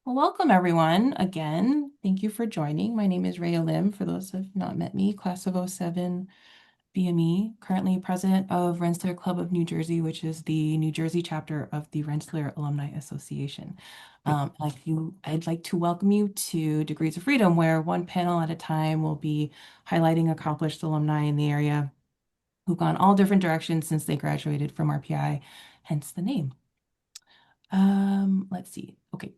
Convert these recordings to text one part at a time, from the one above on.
Well, welcome everyone again. Thank you for joining. My name is Rhea Lim. For those who have not met me, class of '07 BME, currently president of Rensselaer Club of New Jersey, which is the New Jersey chapter of the Rensselaer Alumni Association. I'd like to welcome you to Degrees of Freedom, where one panel at a time will be highlighting accomplished alumni in the area who've gone all different directions since they graduated from RPI, hence the name. Let's see. Okay.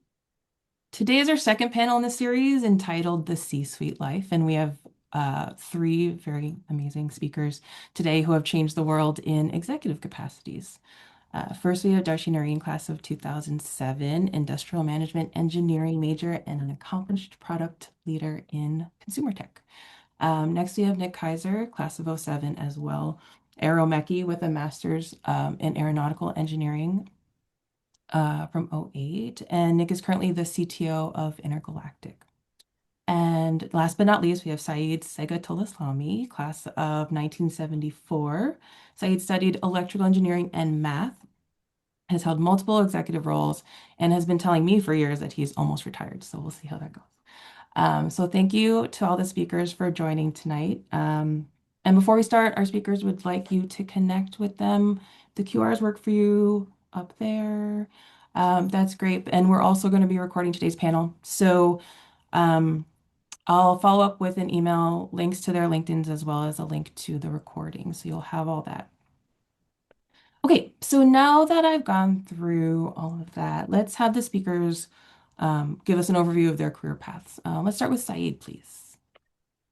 Today is our second panel in the series entitled The C-Suite Life, and we have three very amazing speakers today who have changed the world in executive capacities. First, we have Darcy Noreen, class of 2007, industrial management engineering major and an accomplished product leader in consumer tech. Next, we have Nick Kaiser, class of '07 as well, aeromechy with a master's in aeronautical engineering from '08, and Nick is currently the CTO of Intergalactic. And last but not least, we have Saeed Segatolaslami, class of 1974. Saeed studied electrical engineering and math, has held multiple executive roles, and has been telling me for years that he's almost retired. So we'll see how that goes. So thank you to all the speakers for joining tonight. And before we start, our speakers would like you to connect with them. The QRs work for you up there. That's great. And we're also going to be recording today's panel. So um, I'll follow up with an email, links to their LinkedIns, as well as a link to the recording. So you'll have all that. Okay, so now that I've gone through all of that, let's have the speakers give us an overview of their career paths. Let's start with Saeed, please.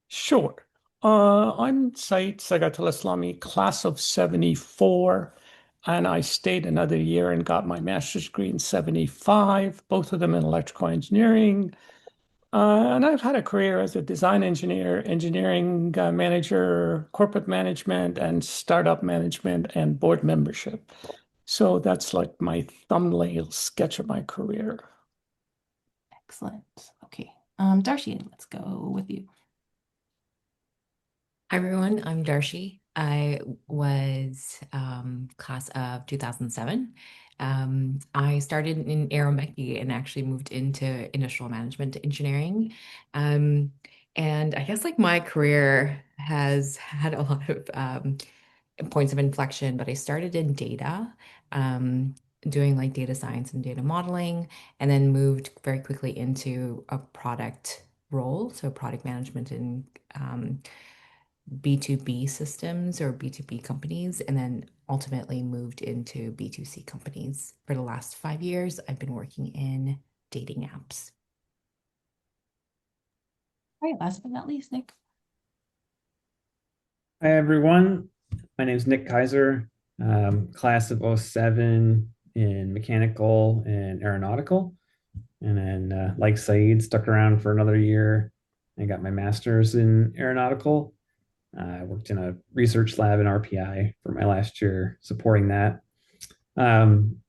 Sure. I'm Saeed Segatolaslami, class of 74, and I stayed another year and got my master's degree in 75, both of them in electrical engineering. And I've had a career as a design engineer, engineering manager, corporate management, and startup management and board membership. So that's like my thumbnail sketch of my career. Excellent. Okay. Darcy, let's go with you. Hi everyone, I'm Darcy. I was class of 2007. I started in aeromechy and actually moved into industrial management engineering. Um, and I guess like my career has had a lot of points of inflection, but I started in data, doing like data science and data modeling, and then moved very quickly into a product role, so product management and B2B systems or B2B companies, and then ultimately moved into B2C companies. For the last 5 years, I've been working in dating apps. All right, last but not least, Nick. Hi, everyone. My name is Nick Kaiser, class of '07 in mechanical and aeronautical. And then, like Saeed, stuck around for another year and got my master's in aeronautical. I worked in a research lab in RPI for my last year, supporting that. When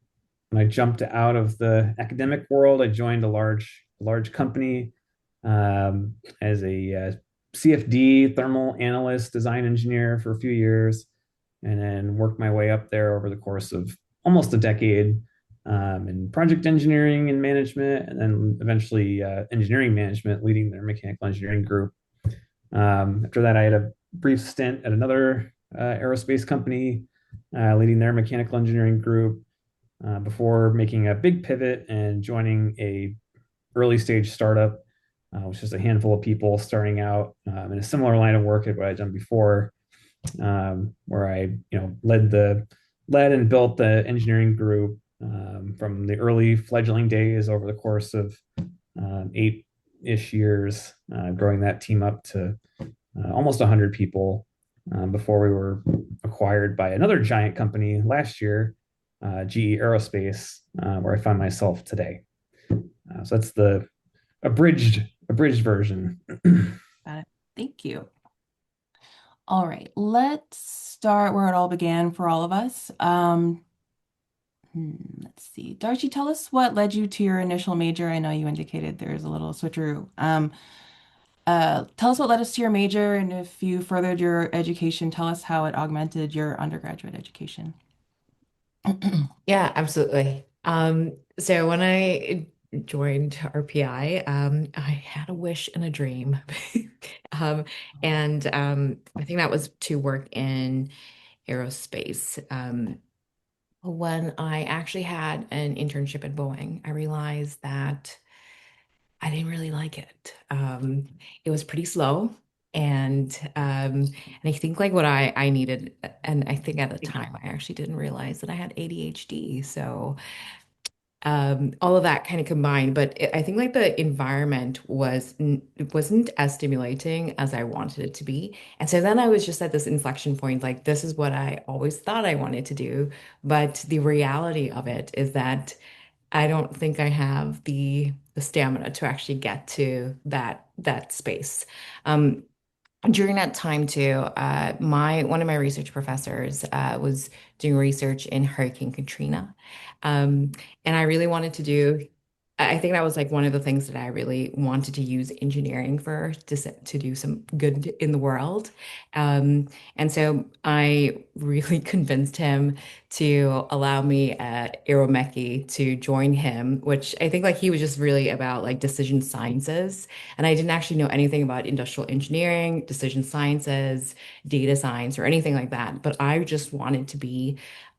I jumped out of the academic world, I joined a large company as a CFD thermal analyst, design engineer for a few years, and then worked my way up there over the course of almost a decade in project engineering and management, and then eventually engineering management, leading their mechanical engineering group. After that, I had a brief stint at another aerospace company, leading their mechanical engineering group before making a big pivot and joining a early stage startup, which is a handful of people starting out in a similar line of work at what I'd done before, where I led and built the engineering group from the early fledgling days over the course of 8-ish years, growing that team up to almost 100 people before we were acquired by another giant company last year, GE Aerospace, where I find myself today. So that's the abridged version. Got it. Thank you. All right, let's start where it all began for all of us. Let's see. Darcy, tell us what led you to your initial major. I know you indicated there's a little switcheroo. Tell us what led us to your major, and if you furthered your education, tell us how it augmented your undergraduate education. Yeah, absolutely. So when I joined RPI, I had a wish and a dream. Um, and I think that was to work in aerospace. When I actually had an internship at Boeing, I realized that I didn't really like it. It was pretty slow, and I think like what I needed, and I think at the time I actually didn't realize that I had ADHD. So all of that kind of combined, but I think like the environment it wasn't as stimulating as I wanted it to be. And so then I was just at this inflection point, like this is what I always thought I wanted to do, but the reality of it is that I don't think I have the stamina to actually get to that space. Um, During that time too, my one of my research professors was doing research in Hurricane Katrina, and I really wanted to do. I think that was like one of the things that I really wanted to use engineering for to do some good in the world. And so I really convinced him to allow me at Aeromechy to join him, which I think like he was just really about like decision sciences. And I didn't actually know anything about industrial engineering, decision sciences, data science, or anything like that. But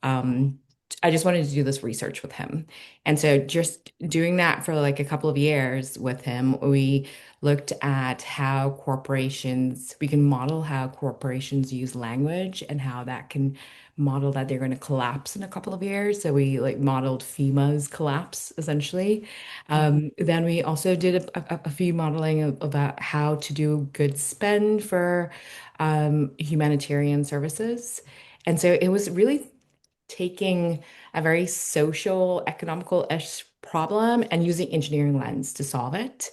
um, I just wanted to do this research with him. And so just doing that for like a couple of years with him, we looked at how we can model how corporations use language and how that can model that they're going to collapse in a couple of years. So we like modeled FEMA's collapse essentially. Then we also did a few modeling about how to do good spend for humanitarian services. And so it was really taking a very social, economical-ish problem and using engineering lens to solve it.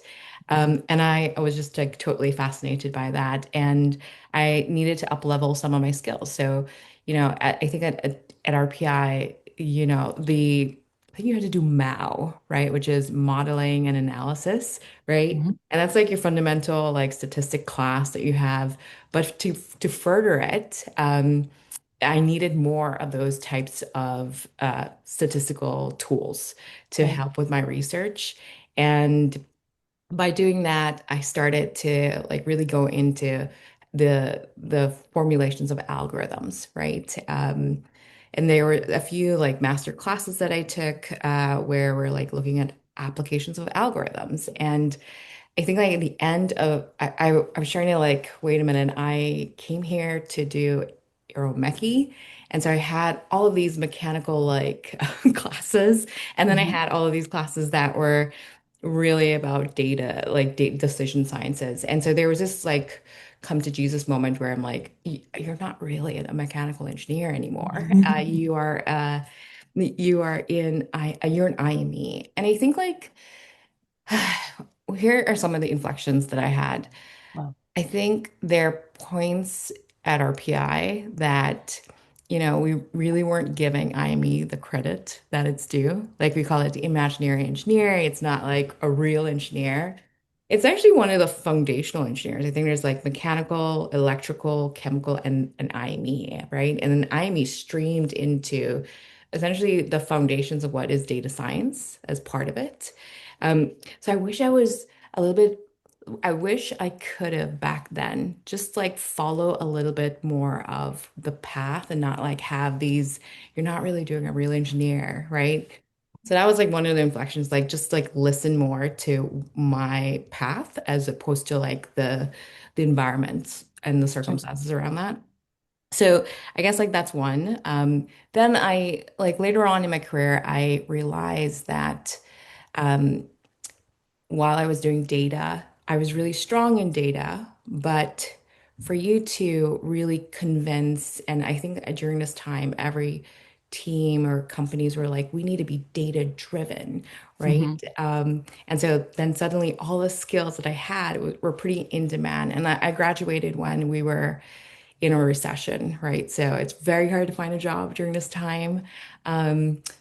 And I was just like totally fascinated by that. And I needed to up level some of my skills. So, I think at RPI, I think you had to do MAO, right? Which is modeling and analysis, right? Mhm. And that's like your fundamental like statistic class that you have. But to further it, I needed more of those types of statistical tools to Right. help with my research. And by doing that, I started to like really go into the formulations of algorithms, right? And there were a few like master classes that I took where we're like looking at applications of algorithms. And I think like at the end of I was trying to like, wait a minute, I came here to do aeromechy. And so I had all of these mechanical like classes. And then I Mhm. had all of these classes that were really about data, like data decision sciences. And so there was this like come to Jesus moment where I'm like, You're not really a mechanical engineer anymore. You are you're an IME." And I think like here are some of the inflections that I had. Wow. I think there are points at RPI that, we really weren't giving IME the credit that it's due. Like we call it the imaginary engineer. It's not like a real engineer. It's actually one of the foundational engineers. I think there's like mechanical, electrical, chemical, and IME, right? And then IME streamed into essentially the foundations of what is data science as part of it. So I wish I was a little bit I wish I could have back then just like follow a little bit more of the path and not like have these, you're not really doing a real engineer, right? So that was like one of the inflections, like just like listen more to my path as opposed to like the environment and the Certainly. circumstances around that. So I guess like that's one. Then I like later on in my career, I realized that um, while I was doing data, I was really strong in data, but for you to really convince, and I think that during this time, every team or companies were like, we need to be data driven, right? Mhm. And so then suddenly all the skills that I had were pretty in demand. And I graduated when we were in a recession, right? So it's very hard to find a job during this time.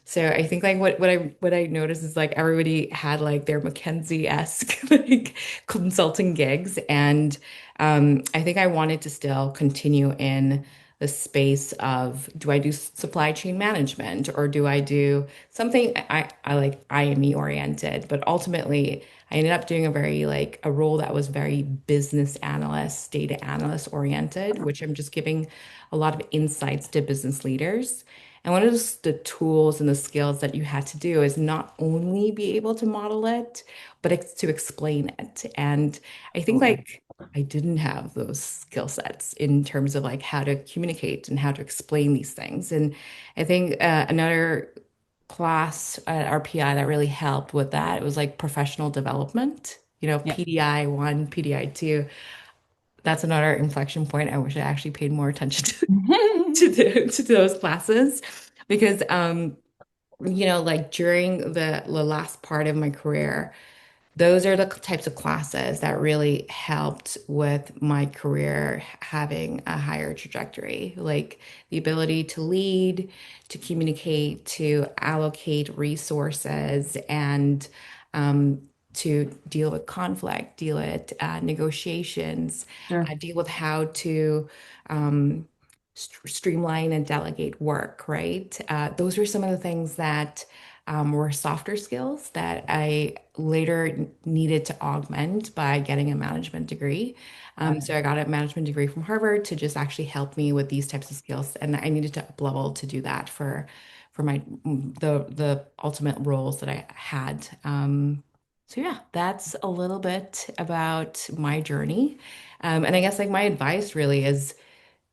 So I think like what I noticed is like everybody had like their McKinsey-esque like consulting gigs, and I think I wanted to still continue in the space of, do I do supply chain management or do I do something I like IME oriented? But ultimately, I ended up doing a very like a role that was very business analyst, data analyst oriented, which I'm just giving a lot of insights to business leaders. And one of the tools and the skills that you had to do is not only be able to model it, but to explain it. And I think Oh, like I didn't have those skill sets in terms of like how to communicate and how to explain these things. And I think another class at RPI that really helped with that, it was like professional development, Yeah. PDI 1, PDI 2. That's another inflection point. I wish I actually paid more attention to those classes because like during the last part of my career, those are the types of classes that really helped with my career having a higher trajectory, like the ability to lead, to communicate, to allocate resources, and to deal with conflict, deal with negotiations, Sure. deal with how to um, streamline and delegate work, right? Those are some of the things that were softer skills that I later needed to augment by getting a management degree. Got it. So I got a management degree from Harvard to just actually help me with these types of skills, and I needed to up level to do that for my the ultimate roles that I had. So yeah, that's a little bit about my journey. And I guess like my advice really is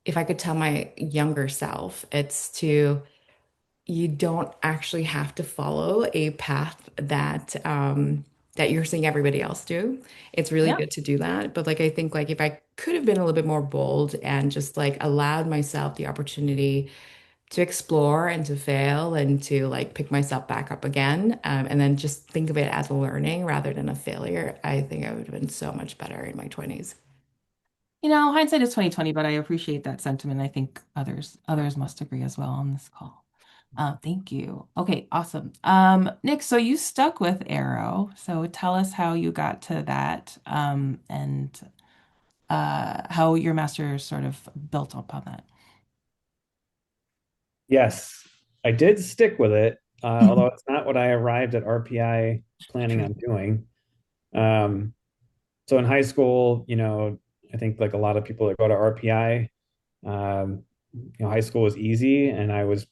if I could tell my younger self, it's to you don't actually have to follow a path that you're seeing everybody else do. It's really Yeah. good to do that. But like I think like if I could have been a little bit more bold and just like allowed myself the opportunity to explore and to fail and to like pick myself back up again, and then just think of it as a learning rather than a failure, I think I would have been so much better in my 20s. Hindsight is 2020, but I appreciate that sentiment. I think others must agree as well on this call. Thank you. Okay, awesome. Nick, so you stuck with Arrow. So tell us how you got to that, and how your master's sort of built upon that. yes, I did stick with it, although it's not what I arrived at RPI planning True. on doing. Um, so in high school, I think like a lot of people that go to RPI, high school was easy, and I was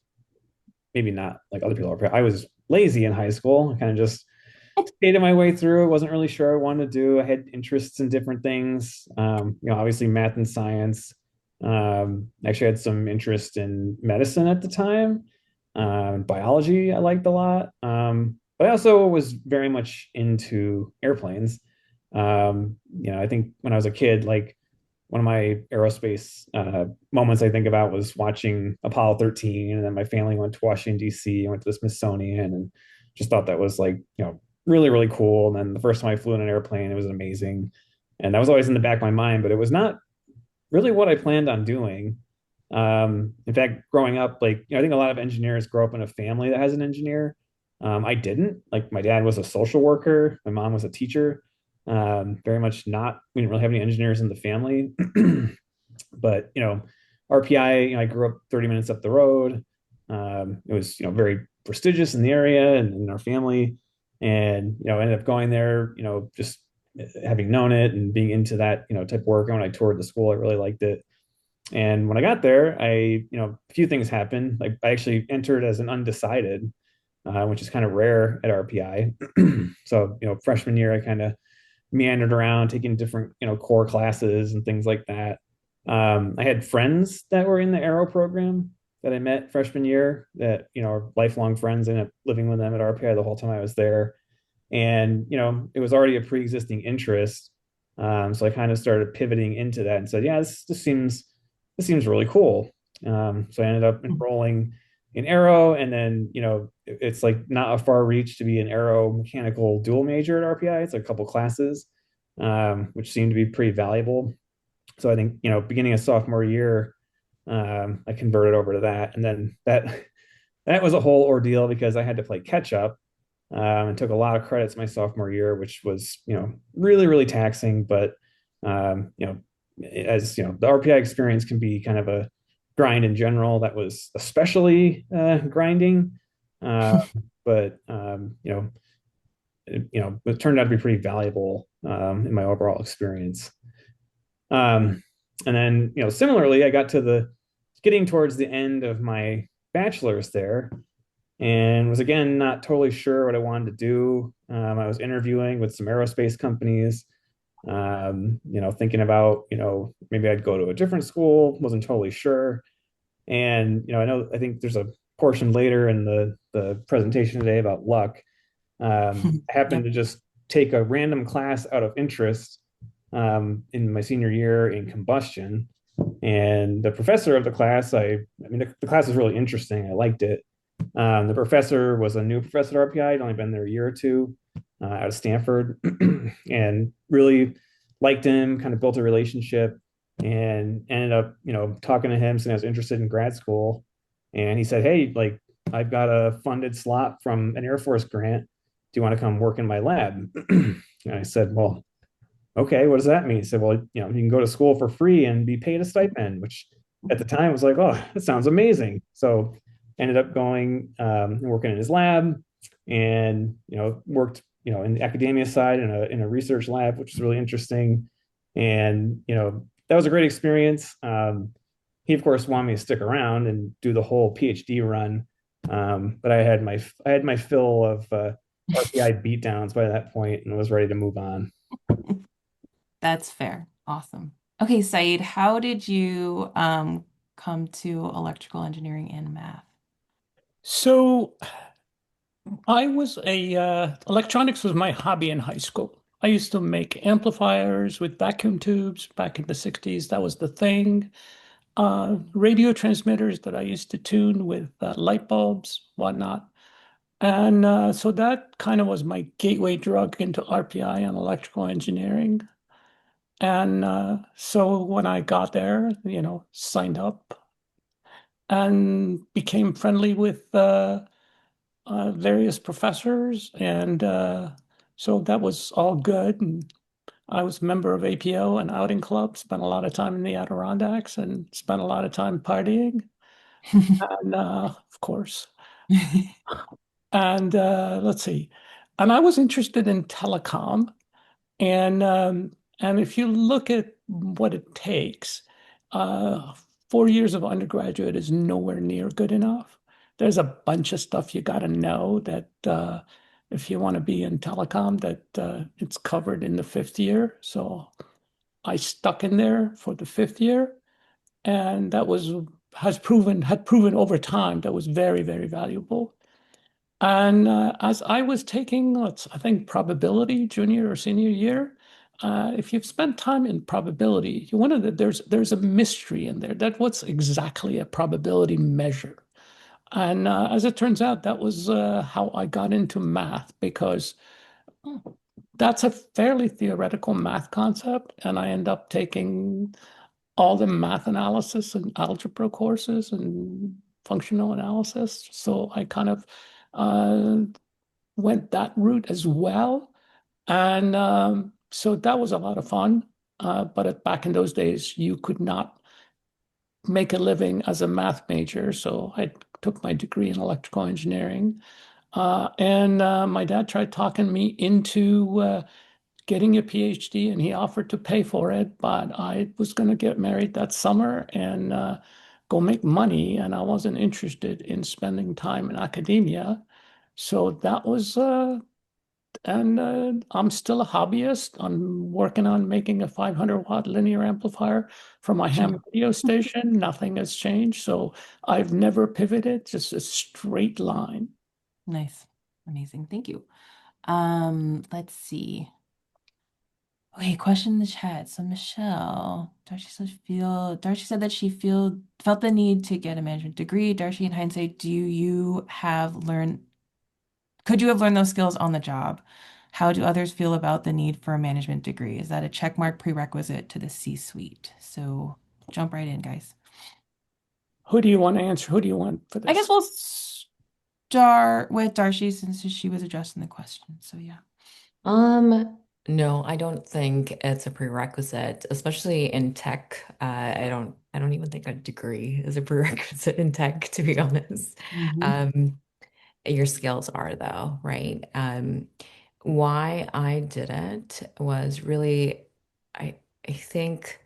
maybe not like other people. I was lazy in high school. I kind of just skated my way through. I wasn't really sure what I wanted to do. I had interests in different things. Obviously math and science. Actually had some interest in medicine at the time. Biology I liked a lot. But I also was very much into airplanes. I think when I was a kid, like one of my aerospace moments I think about was watching Apollo 13, and then my family went to Washington D.C. I went to the Smithsonian, and just thought that was like really really cool. And then the first time I flew in an airplane, it was amazing, and that was always in the back of my mind, but it was not really what I planned on doing. In fact, growing up, like I think a lot of engineers grow up in a family that has an engineer. I didn't. Like my dad was a social worker, my mom was a teacher. Very much not. We didn't really have any engineers in the family, but RPI. I grew up 30 minutes up the road. It was very prestigious in the area and in our family, and ended up going there. Just having known it and being into that type of work. And when I toured the school, I really liked it. And when I got there, a few things happened. Like I actually entered as an undecided, which is kind of rare at RPI. So, freshman year, I kind of meandered around taking different, core classes and things like that. I had friends that were in the Aero program that I met freshman year that, are lifelong friends. I ended up living with them at RPI the whole time I was there. And, it was already a pre-existing interest. So I kind of started pivoting into that and said, yeah, this seems really cool. So I ended up enrolling in Aero, and then it's like not a far reach to be an Aero mechanical dual major at RPI. It's a couple classes, which seemed to be pretty valuable. So I think beginning of sophomore year, I converted over to that, and then that was a whole ordeal because I had to play catch up, and took a lot of credits my sophomore year, which was really really taxing. But as the RPI experience can be kind of a grind in general that was especially grinding. Uh, but it turned out to be pretty valuable in my overall experience. Um, and then, similarly, I got to the getting towards the end of my bachelor's there and was again not totally sure what I wanted to do. I was interviewing with some aerospace companies, thinking about, maybe I'd go to a different school, wasn't totally sure. And, I think there's a portion later in the presentation today about luck. I happened Yep. to just take a random class out of interest in my senior year in combustion. And the professor of the class, the class was really interesting. I liked it. The professor was a new professor at RPI. I'd only been there a year or two out of Stanford and really liked him, kind of built a relationship and ended up, talking to him since I was interested in grad school. And he said, hey, like, I've got a funded slot from an Air Force grant. Do you want to come work in my lab? And I said, well, okay, what does that mean? He said, well, you can go to school for free and be paid a stipend, which at the time was like, oh, that sounds amazing. So ended up going and working in his lab and, worked, in the academia side in a research lab, which was really interesting. And, that was a great experience. He, of course, wanted me to stick around and do the whole PhD run. But I had my fill of RPI beatdowns by that point and was ready to move on. That's fair. Awesome. Okay, Saeed, how did you come to electrical engineering and math? So I was electronics was my hobby in high school. I used to make amplifiers with vacuum tubes back in the 60s. That was the thing. Radio transmitters that I used to tune with light bulbs, whatnot. And so that kind of was my gateway drug into RPI and electrical engineering. And so when I got there, signed up and became friendly with various professors. And so that was all good. And I was a member of APO and outing club, spent a lot of time in the Adirondacks and spent a lot of time partying. And of course, and let's see. And I was interested in telecom. And if you look at what it takes, uh, 4 years of undergraduate is nowhere near good enough. There's a bunch of stuff you got to know that if you want to be in telecom, that it's covered in the 5th year. So I stuck in there for the 5th year, and that was had proven over time that was very, very valuable. And as I was taking, I think, probability junior or senior year, if you've spent time in probability, you want to, there's a mystery in there. That what's exactly a probability measure. And as it turns out, that was how I got into math because that's a fairly theoretical math concept. And I end up taking all the math analysis and algebra courses and functional analysis. So I kind of uh, went that route as well. And so that was a lot of fun. Back in those days, you could not make a living as a math major. So I took my degree in electrical engineering. And my dad tried talking me into getting a PhD, and he offered to pay for it. But I was going to get married that summer and go make money. And I wasn't interested in spending time in academia. So that was and I'm still a hobbyist. I'm working on making a 500-watt linear amplifier for my ham radio station. Nothing has changed. So I've never pivoted, just a straight line. Nice. Amazing. Thank you. Let's see. Okay, question in the chat. So Michelle, Darcy said that she felt the need to get a management degree. Darcy, in hindsight, could you have learned those skills on the job? How do others feel about the need for a management degree? Is that a checkmark prerequisite to the C-suite? So jump right in, guys. Who do you want to answer? Who do you want for I guess this? we'll start with Darcy since she was addressing the question. So yeah. Um, No, I don't think it's a prerequisite, especially in tech. I don't even think a degree is a prerequisite in tech, to be honest. Hmm. Um, your skills are though, right? Why I did it was really, I I think.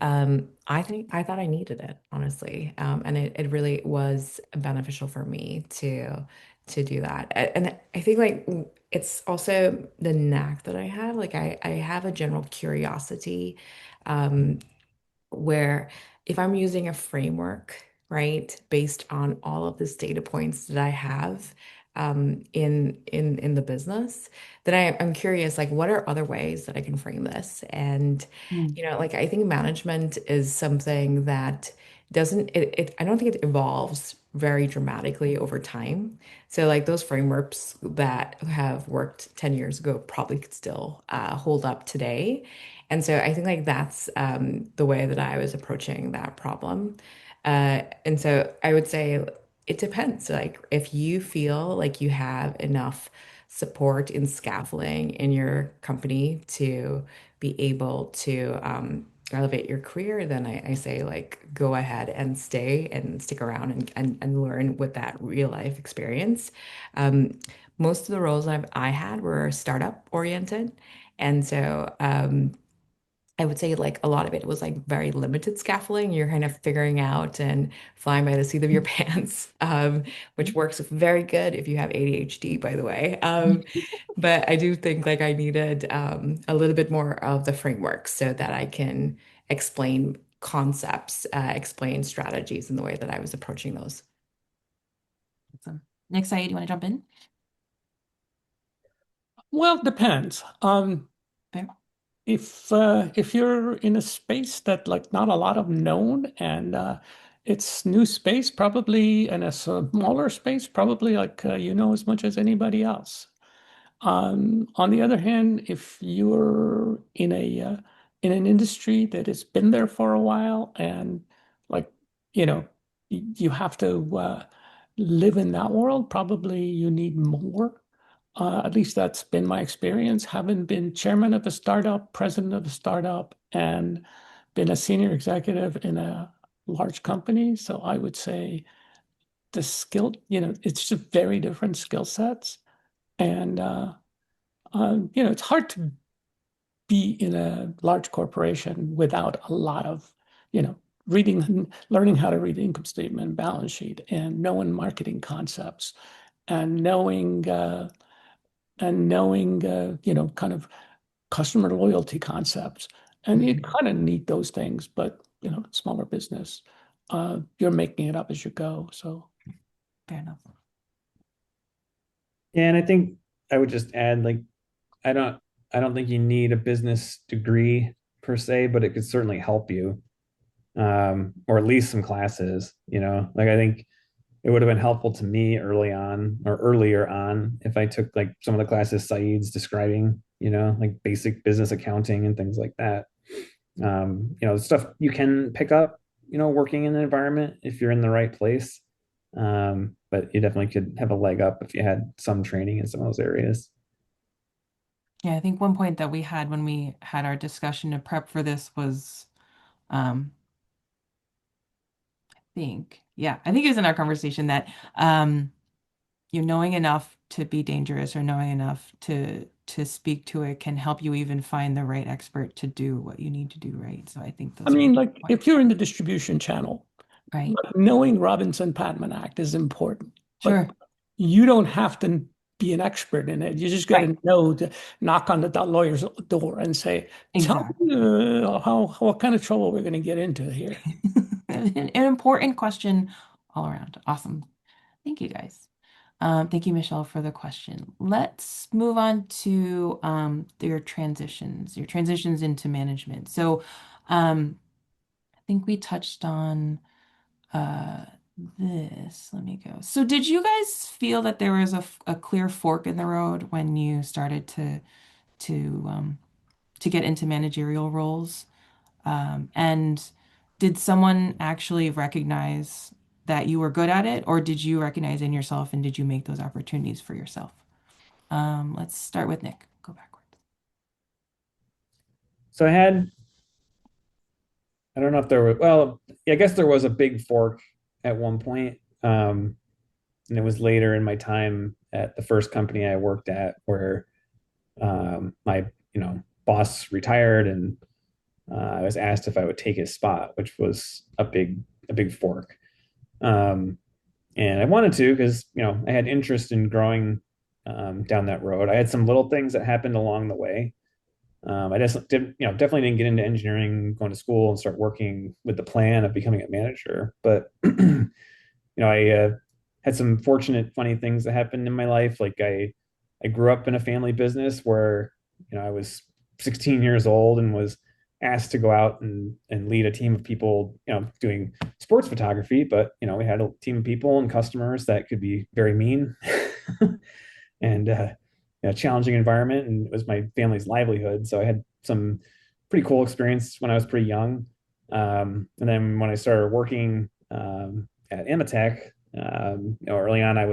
I thought I needed it, honestly. And it really was beneficial for me to do that. And I think like it's also the knack that I have. Like I have a general curiosity. Um, where if I'm using a framework, right, based on all of this data points that I have in the business, then I'm curious, like, what are other ways that I can frame this? And like I think management is something that doesn't I don't think it evolves very dramatically over time. So like those frameworks that have worked 10 years ago probably could still hold up today. And so I think like that's the way that I was approaching that problem. And so I would say it depends. Like if you feel like you have enough support in scaffolding in your company to be able to elevate your career, then I say like go ahead and stay and stick around and learn with that real life experience. Um, Most of the roles I had were startup oriented. And so I would say like a lot of it was like very limited scaffolding. You're kind of figuring out and flying by the seat of your pants, which works very good if you have ADHD, by the way. But I do think like I needed a little bit more of the framework so that I can explain concepts, explain strategies in the way that I was approaching those. Awesome. Next, Saeed, do you want to jump in? Well, it depends. Fair. If you're in a space that like not a lot of known and it's new space, probably, and a smaller space, probably like you know as much as anybody else. On the other hand, if you're in an industry that has been there for a while and like you know you have to live in that world, probably you need more. At least that's been my experience, having been chairman of a startup, president of a startup, and been a senior executive in a large company. So I would say the skill, it's just very different skill sets. And it's hard to be in a large corporation without a lot of, learning how to read income statement, balance sheet, and knowing marketing concepts, and knowing kind of customer loyalty concepts. And you Mhm. kind of need those things, but smaller business, you're making it up as you go. So Fair enough. Yeah, and I think I would just add like I don't I don't think you need a business degree per se, but it could certainly help you, or at least some classes. Like I think it would have been helpful to me early on or earlier on if I took like some of the classes Saeed's describing, like basic business accounting and things like that. Stuff you can pick up, working in an environment if you're in the right place. But you definitely could have a leg up if you had some training in some of those areas. Yeah, I think one point that we had when we had our discussion to prep for this was, um, I think it was in our conversation that you knowing enough to be dangerous or knowing enough to speak to it can help you even find the right expert to do what you need to do, right? So I think I those are mean, like if points, you're in the distribution channel, right? like, knowing Robinson-Patman Act is important, but Sure. you don't have to be an expert in it. You just got Right. to know to knock on the lawyer's door and say, "Tell Exactly. me how what kind of trouble we're going to get into here." An important question all around. Awesome. Thank you guys. Thank you, Michelle, for the question. Let's move on to your transitions into management. So, I think we touched on uh, this. Let me go. So, did you guys feel that there was a clear fork in the road when you started to to get into managerial roles? And did someone actually recognize that you were good at it, or did you recognize in yourself and did you make those opportunities for yourself? Let's start with Nick. Go backwards. So I had, I don't know if there was, well, yeah, I guess there was a big fork at one point. And it was later in my time at the first company I worked at where my, boss retired, and I was asked if I would take his spot, which was a big fork. Um, and I wanted to because, I had interest in growing down that road. I had some little things that happened along the way. I just did, definitely didn't get into engineering, going to school and start working with the plan of becoming a manager. But, I had some fortunate, funny things that happened in my life. Like I grew up in a family business where, I was 16 years old and was asked to go out and lead a team of people, doing sports photography. But, we had a team of people and customers that could be very mean and challenging environment, and it was my family's livelihood. So I had some pretty cool experience when I was pretty young. And then when I started working at Amatech, early on, I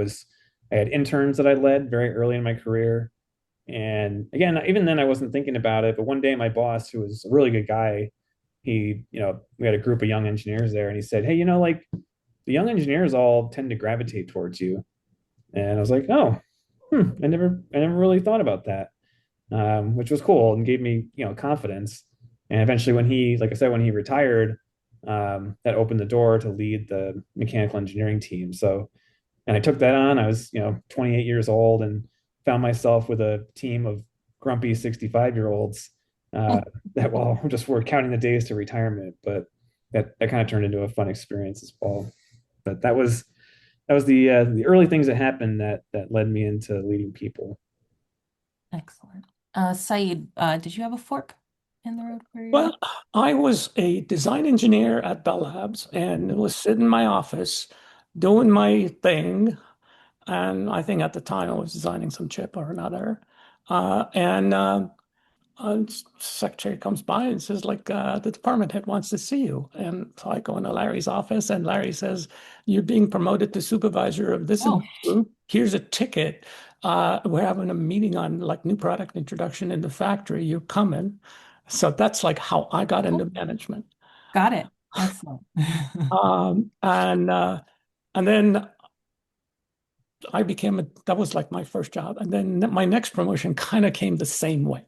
had interns that I led very early in my career. And again, even then, I wasn't thinking about it. But one day, my boss, who was a really good guy, we had a group of young engineers there, and he said, "Hey, like the young engineers all tend to gravitate towards you." And I was like, "Oh, I never really thought about that," which was cool and gave me, confidence. And eventually, like I said, when he retired, that opened the door to lead the mechanical engineering team. So, and I took that on. I was, 28 years old and found myself with a team of grumpy 65-year-olds that, well, just were counting the days to retirement. But that kind of turned into a fun experience as well. But that was the early things that happened that led me into leading people. Excellent. Saeed, did you have a fork in the road for you? Well, I was a design engineer at Bell Labs and was sitting in my office doing my thing. And I think at the time I was designing some chip or another. And secretary comes by and says, like, the department head wants to see you. And so I go into Larry's office, and Larry says, "You're being promoted to supervisor of this and Oh, this group. Here's a ticket. We're having a meeting on like new product introduction in the factory. You're coming." So that's like how I got into oh, management. got it. Excellent. Um, and uh, and then that was like my first job. And then my next promotion kind of came the same way.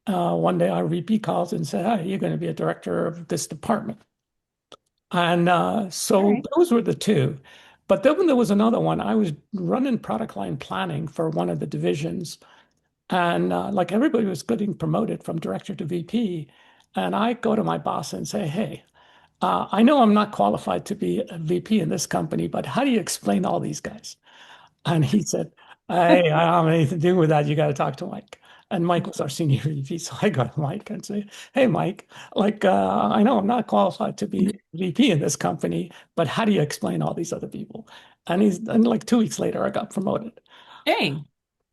One day our VP calls and said, "Hey, you're going to be a director of this department." And All so right. those were the two. But then there was another one. I was running product line planning for one of the divisions. And like everybody was getting promoted from director to VP. And I go to my boss and say, "Hey, I know I'm not qualified to be a VP in this company, but how do you explain all these guys?" And he said, "Hey, I don't have anything to do with that. You got to talk to Mike." And Mike was our senior VP. So I go to Mike and say, "Hey, Mike, like, I know I'm not qualified to be VP in this company, but how do you explain all these other people?" And like 2 weeks later, I got promoted. Dang.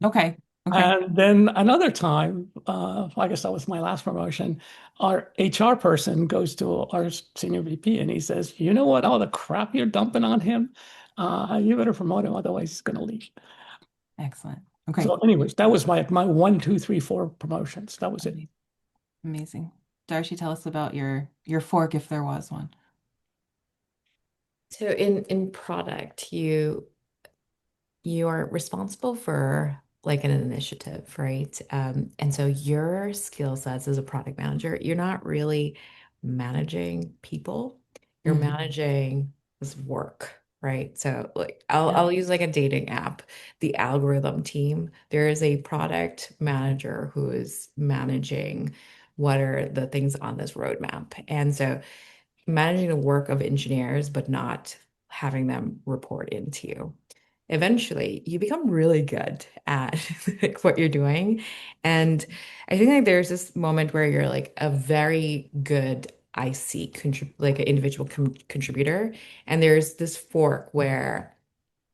Okay. Okay. And then another time, I guess that was my last promotion, our HR person goes to our senior VP and he says, "You know what? All the crap you're dumping on him, you better promote him, otherwise he's going to leave." Excellent. Okay. So, anyways, that was my one, two, three, four promotions. That was it. Amazing. Amazing. Darcy, tell us about your fork if there was one. So in product, you're responsible for like an initiative, right? And so your skill sets as a product manager, you're not really managing people, you're Mhm. managing this work, right? So like I'll Yeah. I'll use like a dating app, the algorithm team. There is a product manager who is managing what are the things on this roadmap. And so managing the work of engineers, but not having them report into you. Eventually, you become really good at like what you're doing. And I think like there's this moment where you're like a very good IC like an individual contributor. And there's this fork where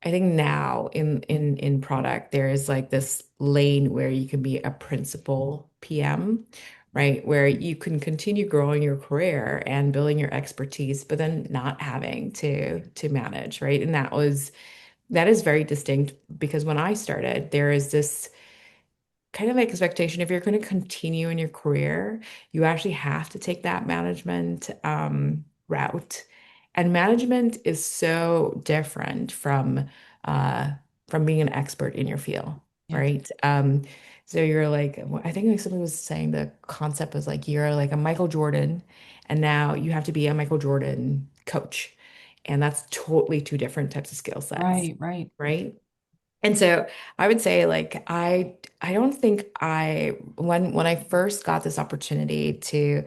I think now in product there is like this lane where you can be a principal PM, right? Where you can continue growing your career and building your expertise, but then not having to manage, right? And that is very distinct because when I started, there is this kind of expectation. If you're going to continue in your career, you actually have to take that management route. And management is so different uh, from being an expert in your field, Yeah. right? So you're like, I think like somebody was saying the concept was like you're like a Michael Jordan, and now you have to be a Michael Jordan coach. And that's totally two different types of skill sets, Right, right. right? And so I would say like I don't think I when I first got this opportunity to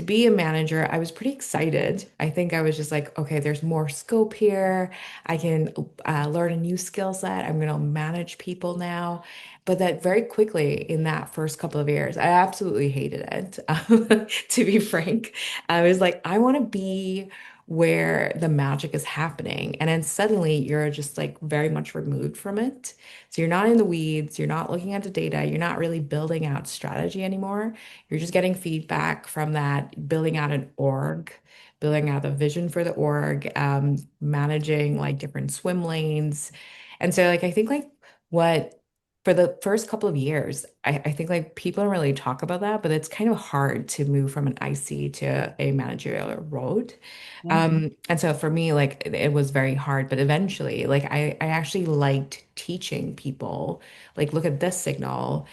be a manager, I was pretty excited. I think I was just like, okay, there's more scope here. I can learn a new skill set. I'm going to manage people now. But that very quickly in that first couple of years, I absolutely hated it. To be frank, I was like, I want to be where the magic is happening. And then suddenly you're just like very much removed from it. So you're not in the weeds, you're not looking at the data, you're not really building out strategy anymore. You're just getting feedback from that, building out an org, building out a vision for the org, managing like different swim lanes. And so like I think like what for the first couple of years, I think like people don't really talk about that, but it's kind of hard to move from an IC to a managerial role. Yeah. And so for me, like it was very hard, but eventually, like I actually liked teaching people, like look at this signal,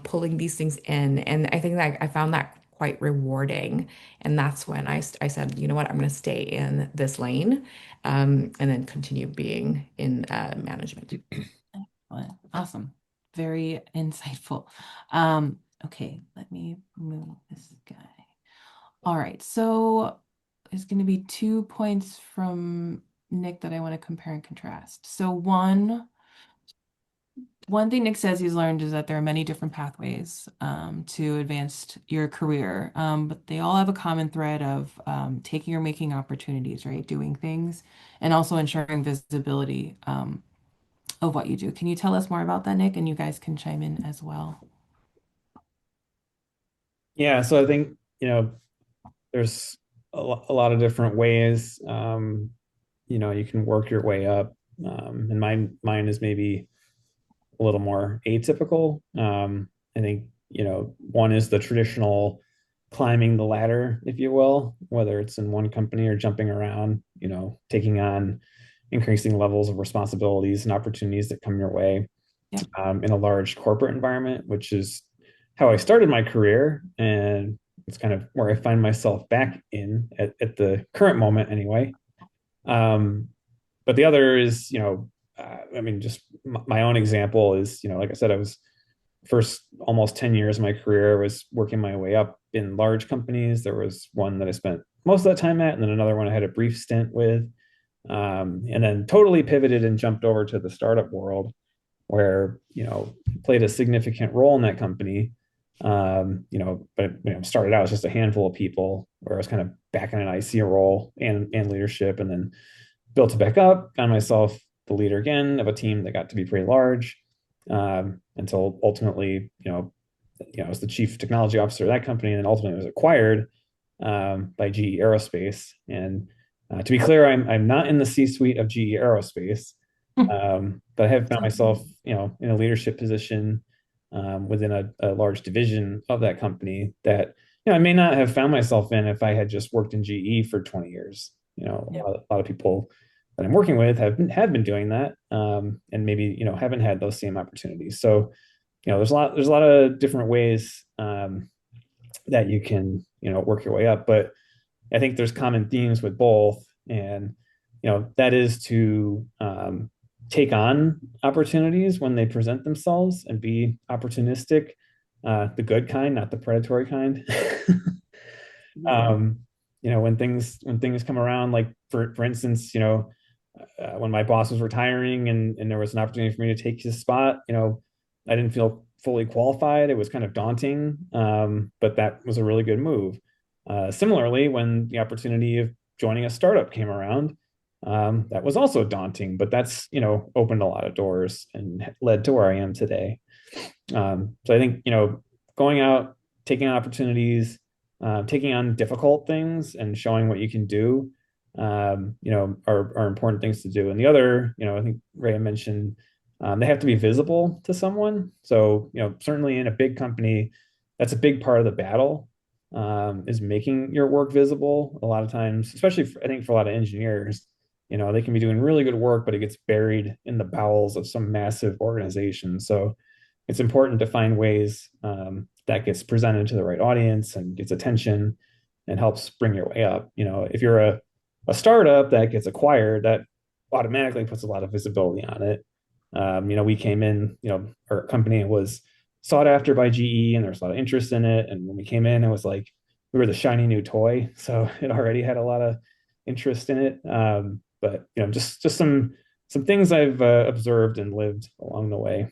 pulling these things in. And I think that I found that quite rewarding. And that's when I said, you know what, I'm going to stay in this lane, and then continue being in management. Excellent. Awesome. Very insightful. Okay, let me move this guy. All right, so there's going to be 2 points from Nick that I want to compare and contrast. So one thing Nick says he's learned is that there are many different pathways to advance your career, but they all have a common thread of taking or making opportunities, right? Doing things, and also ensuring visibility of what you do. Can you tell us more about that, Nick? And you guys can chime in as well. Yeah, so I think, there's a lot of different ways, you can work your way up. And mine is maybe a little more atypical. I think, one is the traditional climbing the ladder, if you will, whether it's in one company or jumping around, taking on increasing levels of responsibilities and opportunities that come your way, Yeah. in a large corporate environment, which is how I started my career. And it's kind of where I find myself back in at the current moment anyway. Um, but the other is, just my own example is, like I said, I was first almost 10 years of my career I was working my way up in large companies. There was one that I spent most of that time at, and then another one I had a brief stint with, and then totally pivoted and jumped over to the startup world where, played a significant role in that company. But started out as just a handful of people where I was kind of back in an IC role and leadership, and then built it back up, found myself the leader again of a team that got to be pretty large, until ultimately, I was the chief technology officer of that company, and then ultimately was acquired by GE Aerospace. And to be clear, I'm not in the C-suite of GE Aerospace, but I have found myself, in a leadership position within a large division of that company that, I may not have found myself in if I had just worked in GE for 20 years. Yeah. A lot of people that I'm working with have been doing that, and maybe, haven't had those same opportunities. So, there's a lot of different ways that you can, work your way up. But I think there's common themes with both, and that is to take on opportunities when they present themselves and be opportunistic, the good kind, not the predatory kind. um, when things come around, like for instance, when my boss was retiring and there was an opportunity for me to take his spot, I didn't feel fully qualified. It was kind of daunting, but that was a really good move. Similarly, when the opportunity of joining a startup came around, that was also daunting, but that's, opened a lot of doors and led to where I am today. So I think, going out, taking on opportunities, taking on difficult things and showing what you can do, are important things to do. And the other, I think Ray mentioned, They have to be visible to someone. So, certainly in a big company, that's a big part of the battle, is making your work visible. A lot of times, especially I think for a lot of engineers, they can be doing really good work, but it gets buried in the bowels of some massive organization. So it's important to find ways that gets presented to the right audience and gets attention and helps bring your way up. If you're a startup that gets acquired, that automatically puts a lot of visibility on it. We came in, our company was sought after by GE and there was a lot of interest in it. And when we came in, it was like we were the shiny new toy. So it already had a lot of interest in it. But just some things I've observed and lived along the way.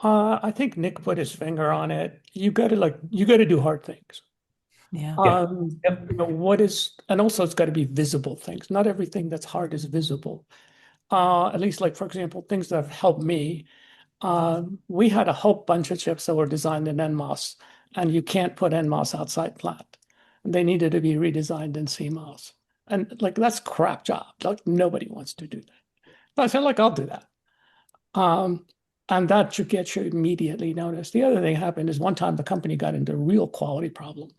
I think Nick put his finger on it. You gotta do hard things. Yeah. Yeah. Yep. And also it's got to be visible things. Not everything that's hard is visible. At least like, for example, things that have helped me. We had a whole bunch of chips that were designed in NMOS, and you can't put NMOS outside plant. They needed to be redesigned in CMOS. And like, that's crap job. Like, nobody wants to do that. But I feel like I'll do that. Um, and that should get you immediately noticed. The other thing happened is one time the company got into a real quality problem.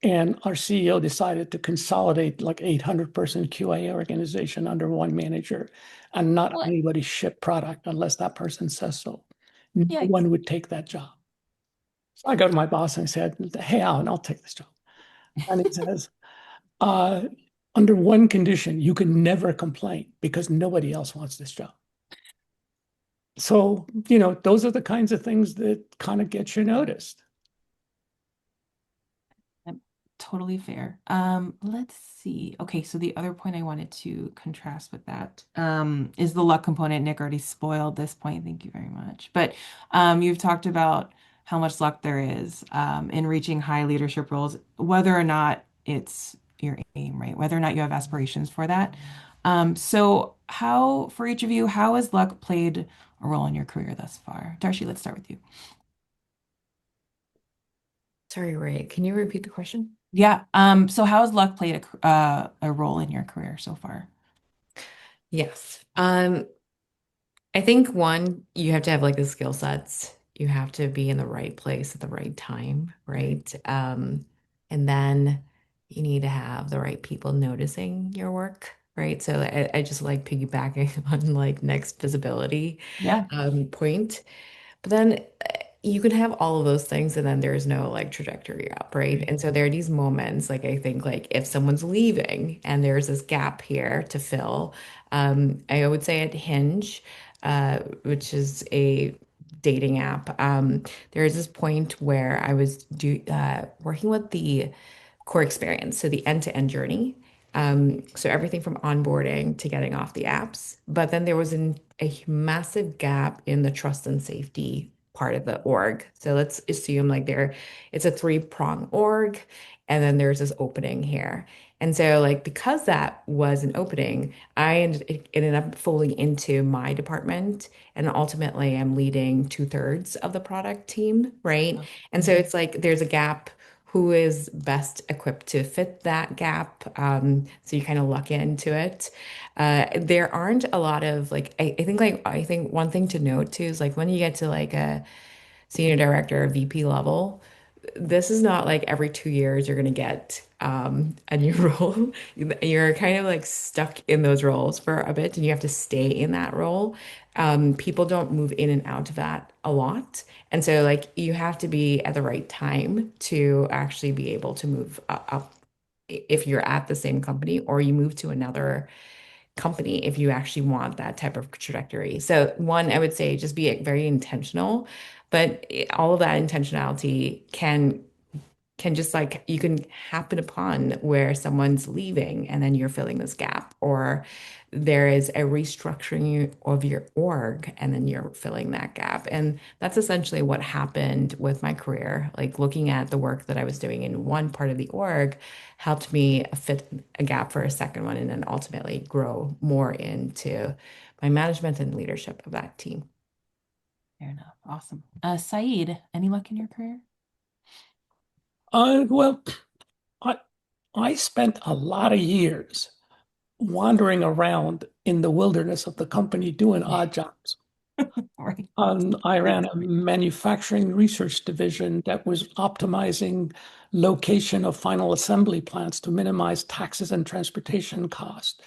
And our CEO decided to consolidate like 800-person QA organization under one manager and not What? anybody ship product unless that person says so. No Yikes. one would take that job. So I go to my boss and I said, "Hey, Alan, I'll take this job." And he says, uh, under one condition, you can never complain because nobody else wants this job. So, those are the kinds of things that kind of get you noticed. Yep, totally fair. Let's see. Okay, so the other point I wanted to contrast with that is the luck component. Nick already spoiled this point. Thank you very much. But you've talked about how much luck there is in reaching high leadership roles, whether or not it's your aim, right? Whether or not you have aspirations for that. So how, for each of you, how has luck played a role in your career thus far? Darcy, let's start with you. Sorry, Ray, can you repeat the question? Yeah. So how has luck played a role in your career so far? Yes. I think one, you have to have like the skill sets. You have to be in the right place at the right time, right? And then you need to have the right people noticing your work, right? So I just like piggybacking on like next visibility Yeah. point. But then you can have all of those things and then there's no like trajectory up, right? And so there are these moments, like I think like if someone's leaving and there's this gap here to fill, I would say at Hinge, which is a dating app, there is this point where I was working with the core experience, so the end-to-end journey. So everything from onboarding to getting off the apps. But then there was a massive gap in the trust and safety part of the org. So let's assume like it's a three-prong org, and then there's this opening here. And so like because that was an opening, it ended up falling into my department, and ultimately I'm leading two-thirds of the product team, right? And so it's like there's a gap who is best equipped to fit that gap. So you kind of luck into it. There aren't a lot of like I think one thing to note too is like when you get to like a senior director or VP level, this is not like every 2 years you're going to get a new role. You're kind of like stuck in those roles for a bit and you have to stay in that role. People don't move in and out of that a lot. And so like you have to be at the right time to actually be able to move up if you're at the same company or you move to another company if you actually want that type of trajectory. So one, I would say just be very intentional, but all of that intentionality can just like you can happen upon where someone's leaving and then you're filling this gap, or there is a restructuring of your org and then you're filling that gap. And that's essentially what happened with my career. Like looking at the work that I was doing in one part of the org helped me fit a gap for a second one and then ultimately grow more into my management and leadership of that team. Fair enough. Awesome. Saeed, any luck in your career? Well, I, I spent a lot of years wandering around in the wilderness of the company doing odd jobs. Right. I ran a manufacturing research division that was optimizing location of final assembly plants to minimize taxes and transportation costs.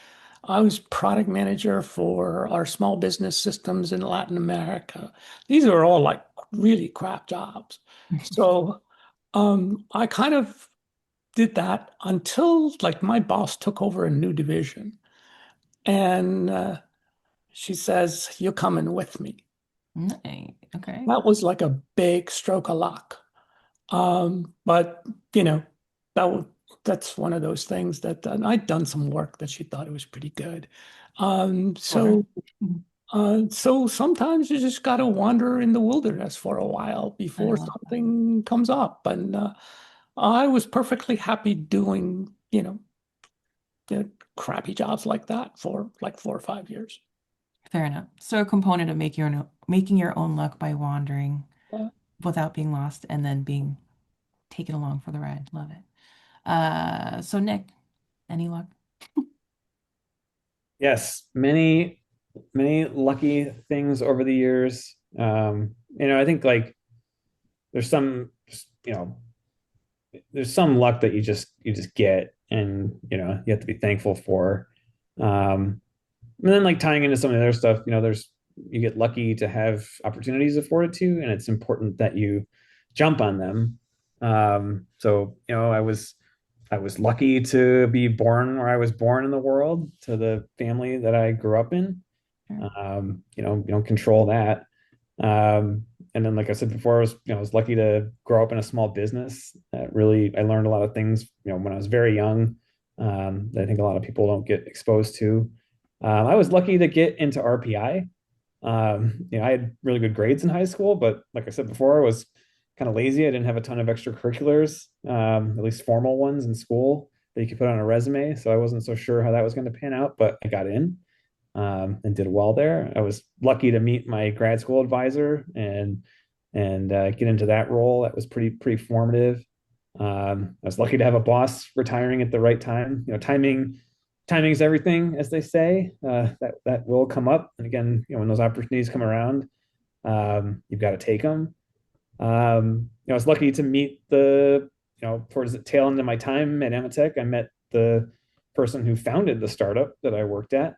I was product manager for our small business systems in Latin America. These are all like really crap jobs. So I kind of did that until like my boss took over a new division. And she says, "You're coming with me." Nice. Okay. That was like a big stroke of luck. But you know, that was, that's one of those things that and I'd done some work that she thought it was pretty good. Um, Sure. so so sometimes you just got to wander in the wilderness for a while I before love that. something comes up. And I was perfectly happy doing, crappy jobs like that for like 4 or 5 years. Fair enough. So a component of making your own luck by wandering Uh, without being lost and then being taken along for the ride. Love it. So Nick, any luck? Yes, many lucky things over the years. I think like there's some, you know, there's some luck that you just get, and you have to be thankful for. And then like tying into some of the other stuff, there's you get lucky to have opportunities afforded to you, and it's important that you jump on them. So I was lucky to be born where I was born in the world to the family that I grew up in. Sure. You don't control that. Um, and then, like I said before, I was lucky to grow up in a small business. I learned a lot of things, when I was very young, that I think a lot of people don't get exposed to. I was lucky to get into RPI. I had really good grades in high school, but like I said before, I was kind of lazy. I didn't have a ton of extracurriculars, at least formal ones in school that you could put on a resume. So I wasn't so sure how that was going to pan out, but I got in, and did well there. I was lucky to meet my grad school advisor and get into that role. That was pretty formative. I was lucky to have a boss retiring at the right time. Timing is everything, as they say. That will come up, and again, when those opportunities come around, you've got to take them. I was lucky to meet towards the tail end of my time at Amatech, I met the person who founded the startup that I worked at.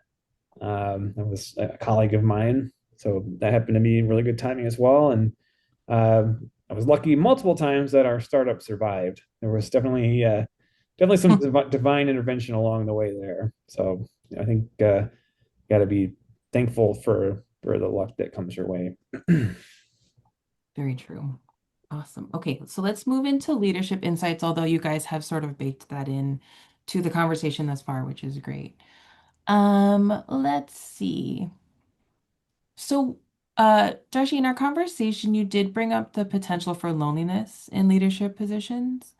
That was a colleague of mine, so that happened to be really good timing as well. And I was lucky multiple times that our startup survived. There was definitely some divine intervention along the way there. So I think got to be thankful for the luck that comes your way. Very true. Awesome. Okay, so let's move into leadership insights, although you guys have sort of baked that in to the conversation thus far, which is great. Let's see. So, Darcy, in our conversation, you did bring up the potential for loneliness in leadership positions.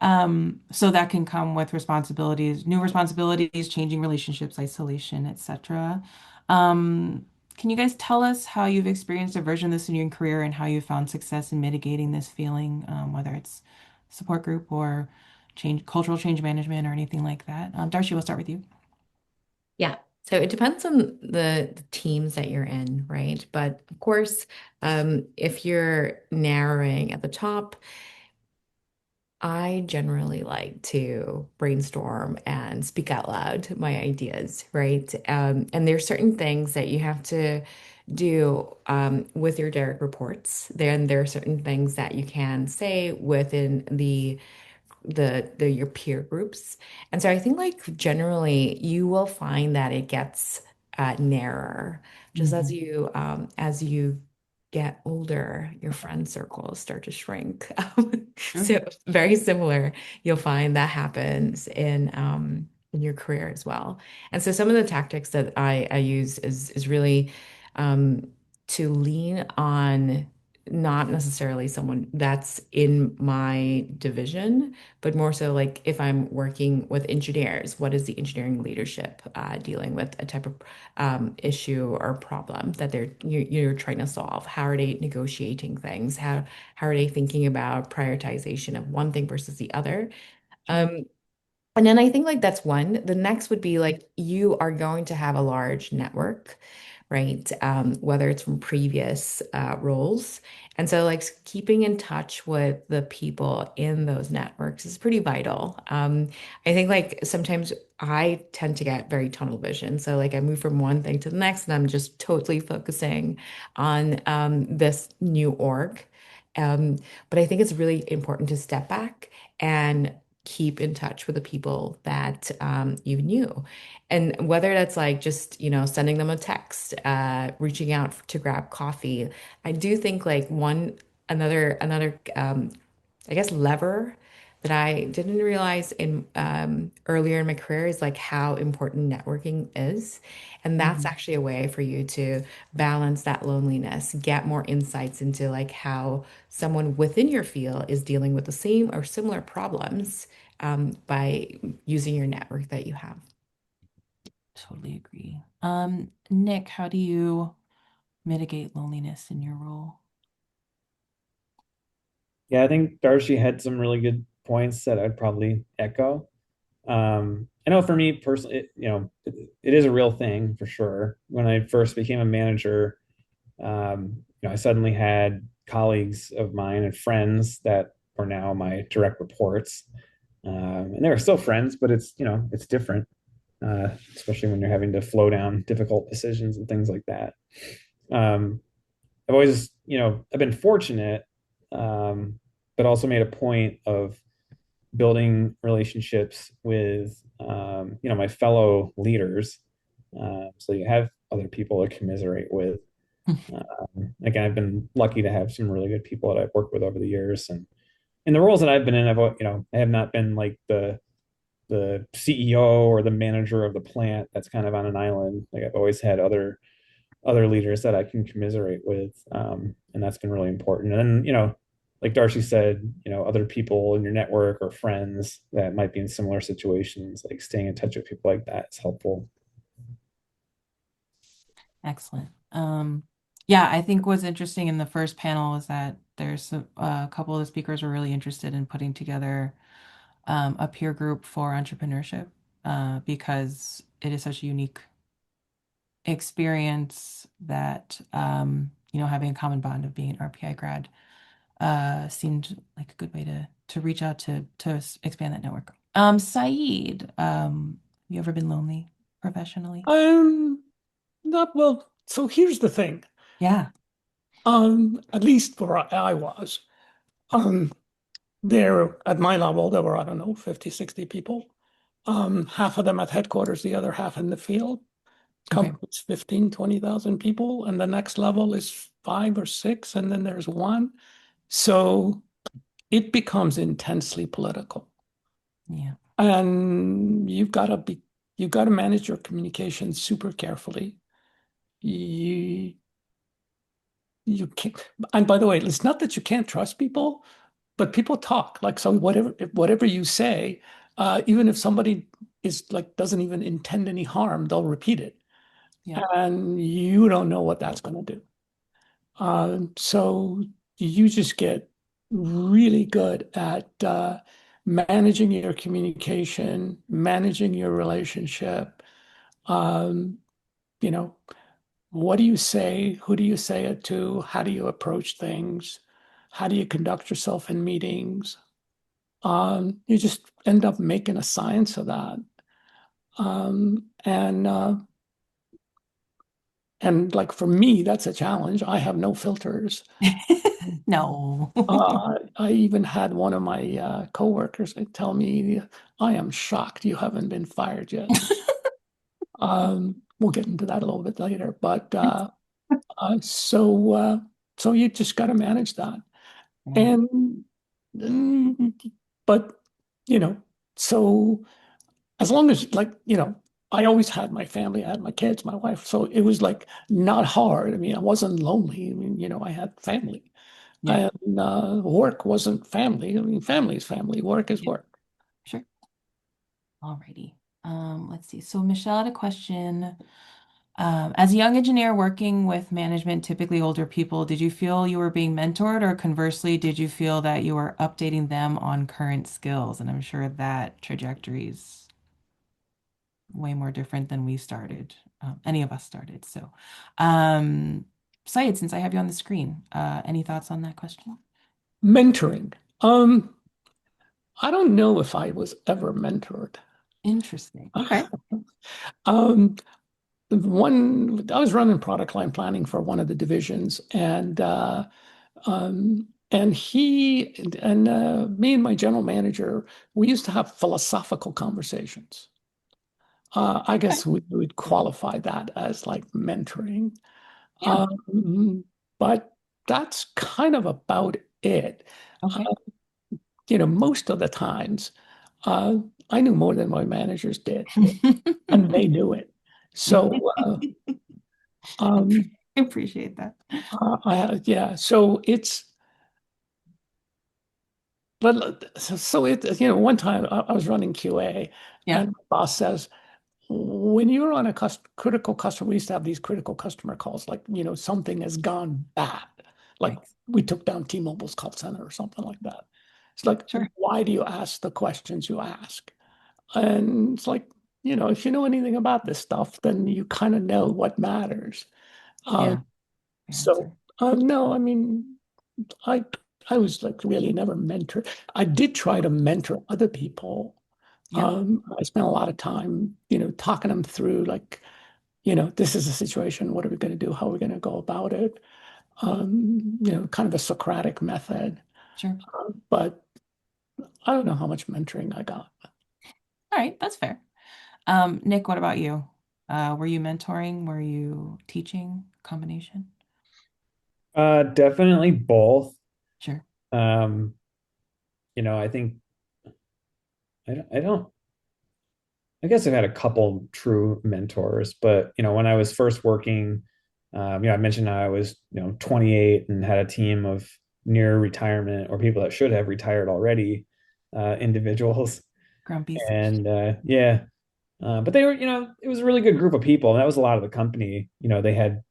So that can come with responsibilities, new responsibilities, changing relationships, isolation, etc. Can you guys tell us how you've experienced a version of this in your career and how you found success in mitigating this feeling, whether it's support group or cultural change management or anything like that? Darcy, we'll start with you. Yeah. So it depends on the teams that you're in, right? But of course, if you're narrowing at the top, I generally like to brainstorm and speak out loud my ideas, right? And there's certain things that you have to do with your direct reports. Then there are certain things that you can say within the your peer groups. And so I think like generally you will find that it gets narrower just Mhm. as you get older, your friend circles start to shrink. Sure. So very similar, you'll find that happens in your career as well. And so some of the tactics that I use is really um, to lean on not necessarily someone that's in my division, but more so like if I'm working with engineers, what is the engineering leadership dealing with a type of issue or problem that you're trying to solve? How are they negotiating things? How are they thinking about prioritization of one thing versus the other? Sure. Um, And then I think like that's one. The next would be like you are going to have a large network, right? Whether it's from previous roles. And so like keeping in touch with the people in those networks is pretty vital. I think like sometimes I tend to get very tunnel vision. So like I move from one thing to the next and I'm just totally focusing on this new org. Um, but I think it's really important to step back and keep in touch with the people that you knew. And whether that's like just, sending them a text, reaching out to grab coffee, I do think like another I guess lever that I didn't realize in earlier in my career is like how important networking is. And that's Mhm. actually a way for you to balance that loneliness, get more insights into like how someone within your field is dealing with the same or similar problems by using your network that you have. Totally agree. Nick, how do you mitigate loneliness in your role? Yeah, I think Darcy had some really good points that I'd probably echo. I know for me personally, it is a real thing for sure. When I first became a manager, I suddenly had colleagues of mine and friends that are now my direct reports. And they're still friends, but it's different, especially when you're having to flow down difficult decisions and things like that. Um, I've always, I've been fortunate, but also made a point of building relationships with, my fellow leaders. So you have other people to commiserate with. Again, I've been lucky to have some really good people that I've worked with over the years, and in the roles that I've been in, I have not been like the CEO or the manager of the plant that's kind of on an island. Like I've always had other leaders that I can commiserate with, and that's been really important. And then, like Darcy said, other people in your network or friends that might be in similar situations, like staying in touch with people like that is helpful. Excellent. Yeah, I think what's interesting in the first panel is that a couple of the speakers were really interested in putting together a peer group for entrepreneurship because it is such a unique experience that having a common bond of being an RPI grad seemed like a good way to reach out to expand that network. Saeed, have you ever been lonely professionally? I'm not well. So here's the thing. Yeah. At least where I was, um, there at my level, there were, I don't know, 50, 60 people. Half of them at headquarters, the other half in the field. Okay. Companies, 15, 20,000 people. And the next level is five or six, and then there's one. So it becomes intensely political. Yeah. And you've got to manage your communication super carefully. You you can't, and by the way, it's not that you can't trust people, but people talk. Like, so whatever you say, even if somebody is like doesn't even intend any harm, they'll repeat it. Yeah. And you don't know what that's going to do. So you just get really good at managing your communication, managing your relationship. Um, you know, what do you say? Who do you say it to? How do you approach things? How do you conduct yourself in meetings? You just end up making a science of that. Um, and uh, and like for me, that's a challenge. I have no filters. No. I even had one of my coworkers tell me, "I am shocked you haven't been fired yet." We'll get into that a little bit later, but uh, so uh, so you just got to manage that. Yeah. And mm, but you know, so as long as like I always had my family, I had my kids, my wife, so it was like not hard. I mean, I wasn't lonely. I mean, I had family. Yeah. And work wasn't family. I mean, family is family, work is Yeah. work. Sure. Alrighty. Let's see. So Michelle had a question. As a young engineer working with management, typically older people, did you feel you were being mentored, or conversely, did you feel that you were updating them on current skills? And I'm sure that trajectory is way more different than we started, any of us started. So, um, Syed, since I have you on the screen, any thoughts on that question? Mentoring. Um, I don't know if I was ever mentored. Interesting. Okay. Um, I was running product line planning for one of the divisions, and me and my general manager, we used to have philosophical conversations. I Okay. guess we would qualify that as like mentoring. Yeah. But that's kind of about it. Okay. Most of the times, uh, I knew more than my managers did, and they knew it. So, um, I appreciate that. yeah, one time I was running QA, Yeah. and my boss says, when you're on a critical customer, we used to have these critical customer calls, like, something has gone bad. Like Yikes. we took down T-Mobile's call center or something like that. It's like, Sure. why do you ask the questions you ask? And it's like, if you know anything about this stuff, then you kind of know what matters. Um, Yeah. Good so, answer. no, I mean, I I was like really never mentored. I did try to mentor other people. Yep. I spent a lot of time, talking them through like, this is a situation. What are we going to do? How are we going to go about it? Kind of a Socratic method. Sure. But I don't know how much mentoring I got. All right. That's fair. Nick, what about you? Were you mentoring? Were you teaching? Combination? Definitely both. Sure. Um, I think I don't I guess I've had a couple true mentors, but when I was first working, I mentioned I was 28 and had a team of near retirement or people that should have retired already, individuals, Grumpies. and yeah, but they were, it was a really good group of people, and that was a lot of the company. They had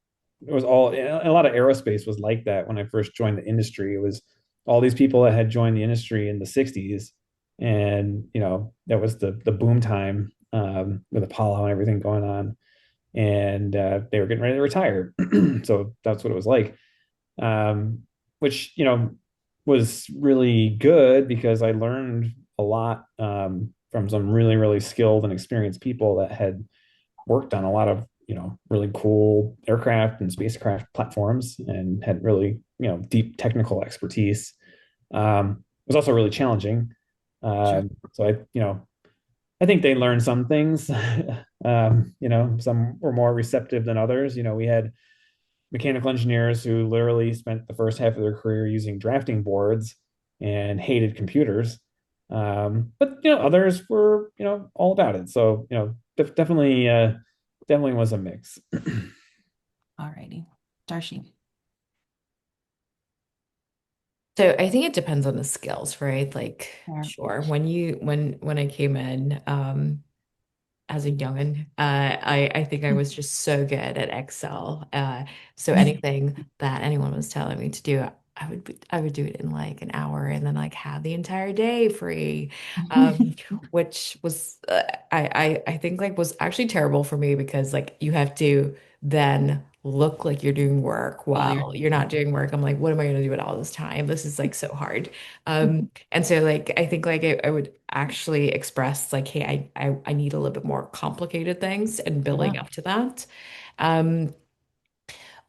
it was all a lot of aerospace was like that when I first joined the industry. It was all these people that had joined the industry in the 60s, and that was the boom time, with Apollo and everything going on, and they were getting ready to retire. So that's what it was like, um, which was really good because I learned a lot, from some really really skilled and experienced people that had worked on a lot of really cool aircraft and spacecraft platforms and had really deep technical expertise. It was also really challenging. Sure. So I think they learned some things. Some were more receptive than others. We had mechanical engineers who literally spent the first half of their career using drafting boards and hated computers. But others were all about it. So definitely was a mix. All righty. Darcy. So I think it depends on the skills, right? Like, Fair. sure, when I came in, as a youngin, I think I was just so good at Excel. So anything that anyone was telling me to do, I would do it in like an hour and then like have the entire day free. Um, which was I think like was actually terrible for me because like you have to then look like you're doing work While you're while you're not doing work. I'm like, what am I going to do with all this time? This is like so hard. And so like I think like I would actually express like, hey, I need a little bit more complicated things and yeah, building up to that. Um,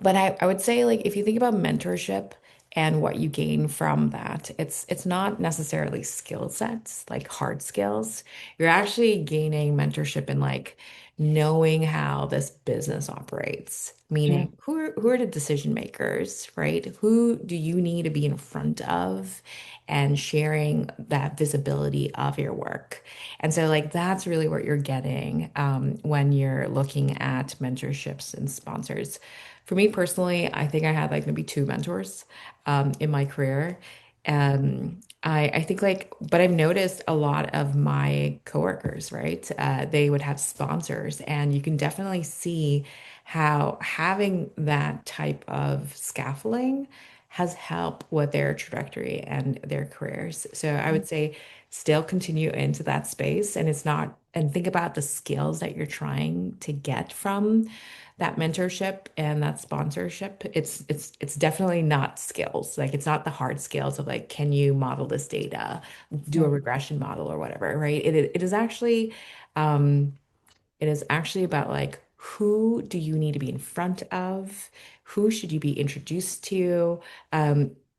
but I would say like if you think about mentorship and what you gain from that, it's not necessarily skill sets, like hard skills. You're actually gaining mentorship in like knowing how this business operates, sure. meaning who are the decision makers, right? Who do you need to be in front of and sharing that visibility of your work. And so like that's really what you're getting when you're looking at mentorships and sponsors. For me personally, I think I had like maybe two mentors in my career. I think like, but I've noticed a lot of my coworkers, right? They would have sponsors, and you can definitely see how having that type of scaffolding has helped with their trajectory and their careers. So I would say still continue into that space, and it's not, and think about the skills that you're trying to get from that mentorship and that sponsorship. It's definitely not skills. Like it's not the hard skills of like, can you model this data, do a Right. regression model or whatever, right? It is actually um it is actually about like who do you need to be in front of? Who should you be introduced to?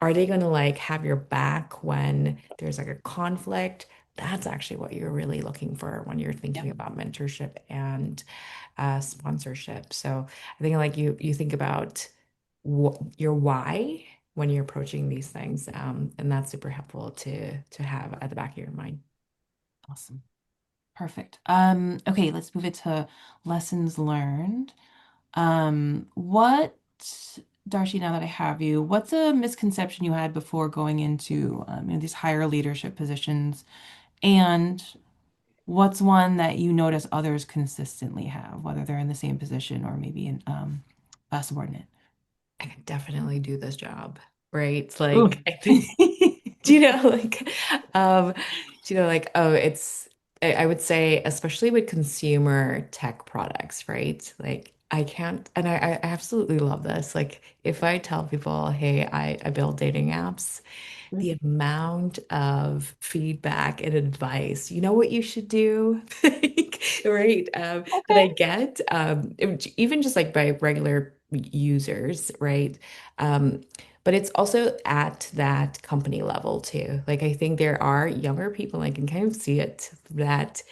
Are they going to like have your back when there's like a conflict? That's actually what you're really looking for when you're thinking Yep. about mentorship and sponsorship. So I think like you think about your why when you're approaching these things, and that's super helpful to have at the back of your mind. Awesome. Perfect. Okay, let's move it to lessons learned. What, Darcy, now that I have you, what's a misconception you had before going into these higher leadership positions? And what's one that you notice others consistently have, whether they're in the same position or maybe in a subordinate? I can definitely do this job, right? It's like Ooh. I think, do you know, like, um, do you know, like, oh, I would say, especially with consumer tech products, right? Like, I can't, and I absolutely love this. Like, if I tell people, hey, I build dating apps, the amount of feedback and advice, you know what you should do, like, right? That I Okay. get, even just like by regular users, right? Um, but it's also at that company level too. Like I think there are younger people, I can kind of see it that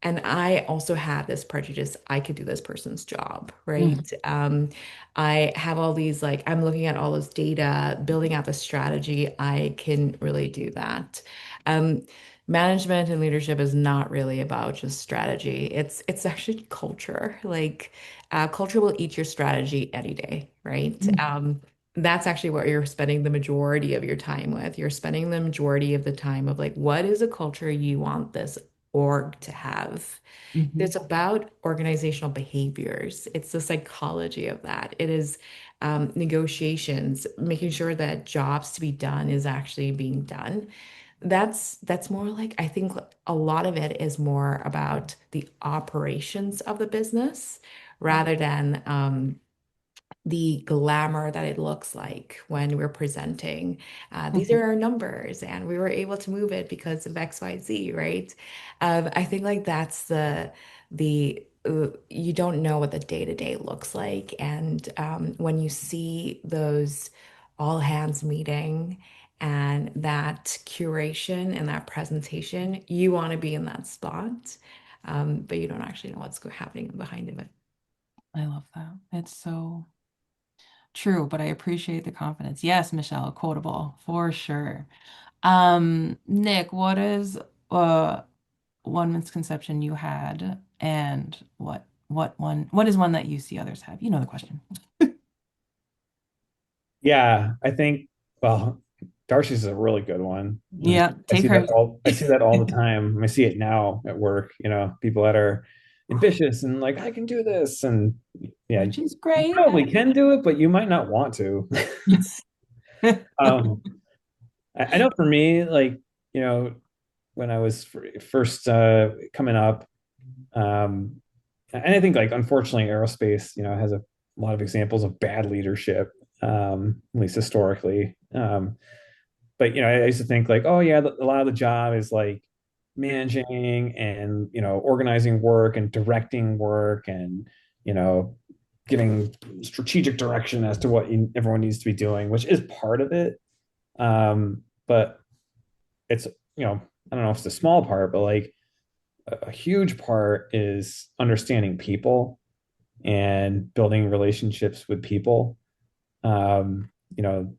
and I also have this prejudice, I could do this person's job, right? Mm, I have all these, like, I'm looking at all this data, building out the strategy. I can really do that. Um, Management and leadership is not really about just strategy. It's actually culture. Like, culture will eat your strategy any day, right? mm, That's actually what you're spending the majority of your time with. You're spending the majority of the time of like, what is a culture you want this org to have? mhm, It's about organizational behaviors. It's the psychology of that. It is negotiations, making sure that jobs to be done is actually being done. That's more like I think a lot of it is more about the operations of the business yep, rather than the glamour that it looks like when we're presenting. These mhm, are our numbers, and we were able to move it because of XYZ, right? I think like that's the you don't know what the day-to-day looks like, and when you see those all hands meeting and that curation and that presentation, you want to be in that spot, but you don't actually know what's happening behind it. I love that. It's so true, but I appreciate the confidence. Yes, Michelle, quotable for sure. Nick, what is uh one misconception you had and what is one that you see others have? You know the question. Yeah, I think, well, Darcy's is a really good one. Yeah, take hers. I see that all the time. I see it now at work, people that are ambitious and like, I can do this. And yeah, Which is you great. probably can do it, but you might not want to. Yes. Um, I know for me, like, when I was first coming up, um, and I think like unfortunately aerospace, has a lot of examples of bad leadership, at least historically. But I used to think like, oh yeah, a lot of the job is like managing and organizing work and directing work and you know giving strategic direction as to what everyone needs to be doing, which is part of it. But it's I don't know if it's a small part, but like a huge part is understanding people and building relationships with people. Um, you know,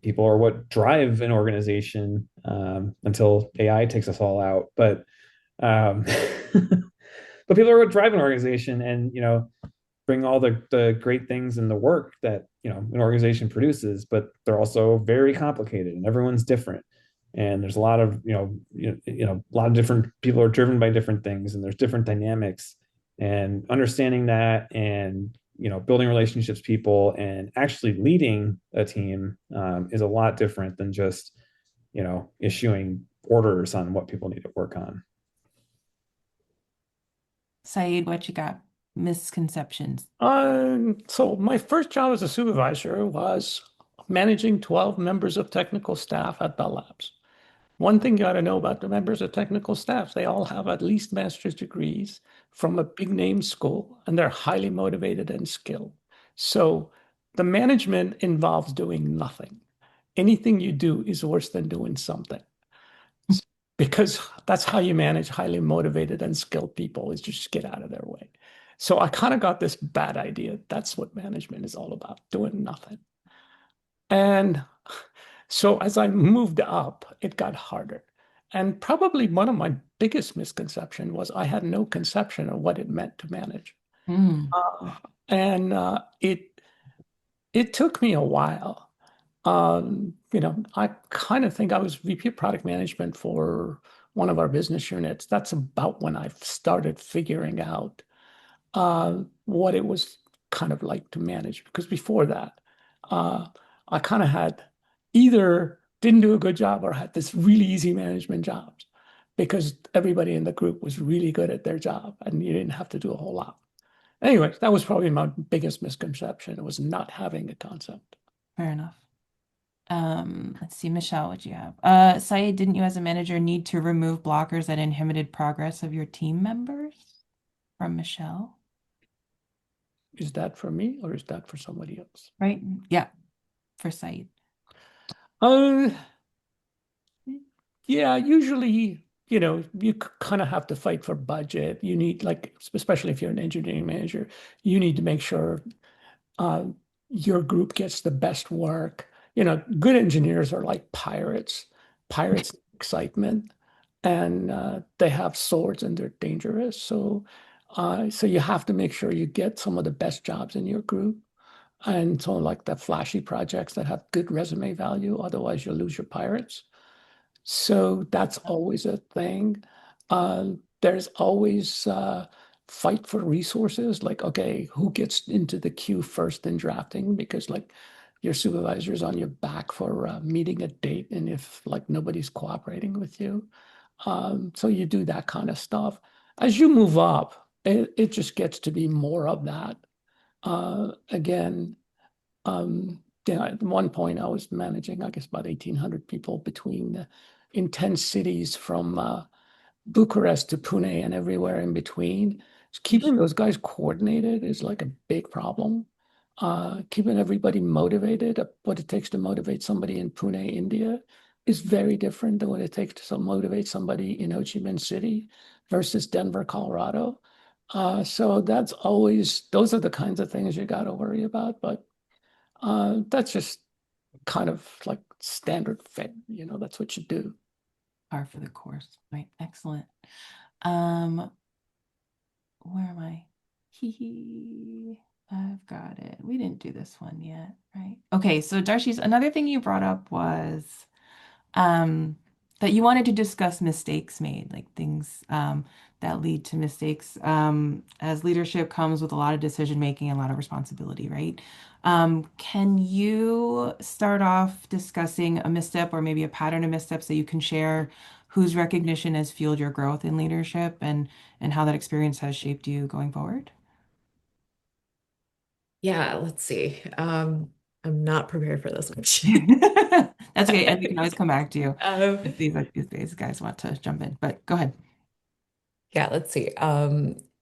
People are what drive an organization until AI takes us all out. Um, but people are what drive an organization, and bring all the great things and the work that an organization produces. But they're also very complicated, and everyone's different. And there's a lot of a lot of different people are driven by different things, and there's different dynamics. And understanding that and building relationships people and actually leading a team is a lot different than just issuing orders on what people need to work on. Saeed, what you got? Misconceptions. So my first job as a supervisor was managing 12 members of technical staff at Bell Labs. One thing you got to know about the members of technical staff, they all have at least master's degrees from a big name school, and they're highly motivated and skilled. So the management involves doing nothing. Anything you do is worse than doing something because that's how you manage highly motivated and skilled people is just get out of their way. So I kind of got this bad idea. That's what management is all about, doing nothing. And so as I moved up, it got harder. And probably one of my biggest misconceptions was I had no conception of what it meant to manage. Mm. And it took me a while. I kind of think I was VP of product management for one of our business units. That's about when I started figuring out what it was kind of like to manage. Because before that, uh, I kind of had either didn't do a good job or had this really easy management jobs because everybody in the group was really good at their job and you didn't have to do a whole lot. Anyway, that was probably my biggest misconception. It was not having a concept. Fair enough. Let's see, Michelle, what you have? Saeed, didn't you as a manager need to remove blockers that inhibited progress of your team members? From Michelle, Is that for me or is that for somebody else? right? Yeah, for Saeed. Uh, yeah, usually, you kind of have to fight for budget. You need, like, especially if you're an engineering manager, you need to make sure uh, your group gets the best work. Good engineers are like pirates. Pirates excitement, and they have swords and they're dangerous. So you have to make sure you get some of the best jobs in your group, and so like the flashy projects that have good resume value. Otherwise, you'll lose your pirates. So that's always a thing. There's always fight for resources. Like, okay, who gets into the queue first in drafting? Because like your supervisor's on your back for meeting a date, and if like nobody's cooperating with you, so you do that kind of stuff. As you move up, it just gets to be more of that. Again, at one point I was managing, I guess, about 1,800 people in 10 cities from Bucharest to Pune and everywhere in between. Keeping those guys coordinated is like a big problem. Keeping everybody motivated, what it takes to motivate somebody in Pune, India, is very different than what it takes to motivate somebody in Ho Chi Minh City versus Denver, Colorado. So those are the kinds of things you got to worry about. But that's just kind of like standard fare, that's what you do. Par for the course, right? Excellent. Um, where am I? Hee I've got it. We didn't do this one yet, right? Okay, so Darcy's another thing you brought up was um, that you wanted to discuss mistakes made, like things that lead to mistakes. As leadership comes with a lot of decision making and a lot of responsibility, right? Can you start off discussing a misstep or maybe a pattern of missteps that you can share whose recognition has fueled your growth in leadership and how that experience has shaped you going forward? Yeah, let's see. I'm not prepared for this one. That's okay, and we can always come back to you Um, if these guys want to jump in. But go ahead. yeah, let's see.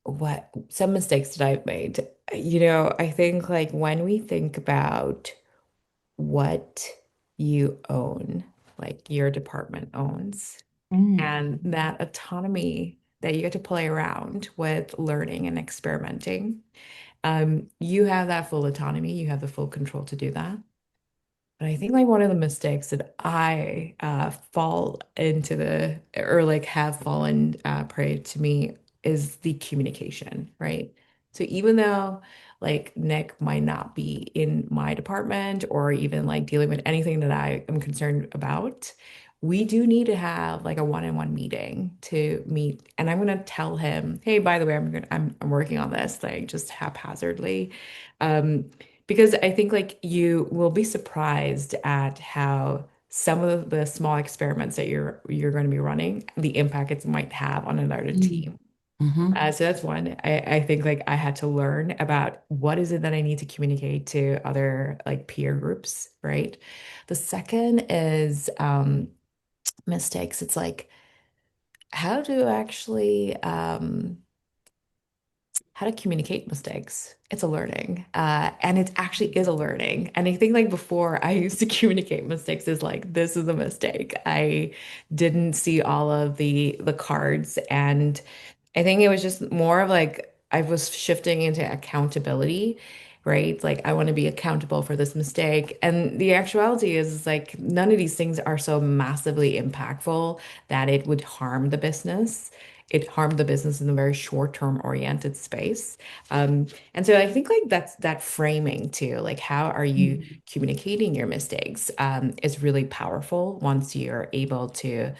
What some mistakes that I've made. I think like when we think about what you own, like your department owns, Mm. and that autonomy that you get to play around with learning and experimenting. You have that full autonomy, you have the full control to do that. But I think like one of the mistakes that I fall into or like have fallen prey to me is the communication, right? So even though like Nick might not be in my department or even like dealing with anything that I am concerned about, we do need to have like a one-on-one meeting to meet. And I'm going to tell him, hey, by the way, I'm working on this, like just haphazardly. Um, because I think like you will be surprised at how some of the small experiments that you're going to be running, the impact it might have on another team. Mm-hmm. So that's one. I think like I had to learn about what is it that I need to communicate to other like peer groups, right? The second is mistakes. It's like how to actually how to communicate mistakes. It's a learning. And it actually is a learning. And I think like before I used to communicate mistakes is like, this is a mistake. I didn't see all of the cards. And I think it was just more of like I was shifting into accountability, right? Like I want to be accountable for this mistake. And the actuality is like none of these things are so massively impactful that it would harm the business. It harmed the business in a very short-term oriented space. And so I think like that's that framing too, like how are you communicating your mistakes is really powerful once you're able to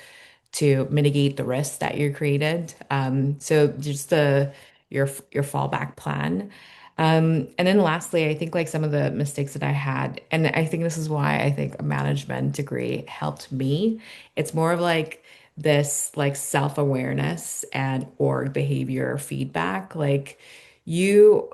mitigate the risks that you created. So just your fallback plan. And then lastly, I think like some of the mistakes that I had, and I think this is why I think a management degree helped me. It's more of like this like self-awareness and org behavior feedback. Like you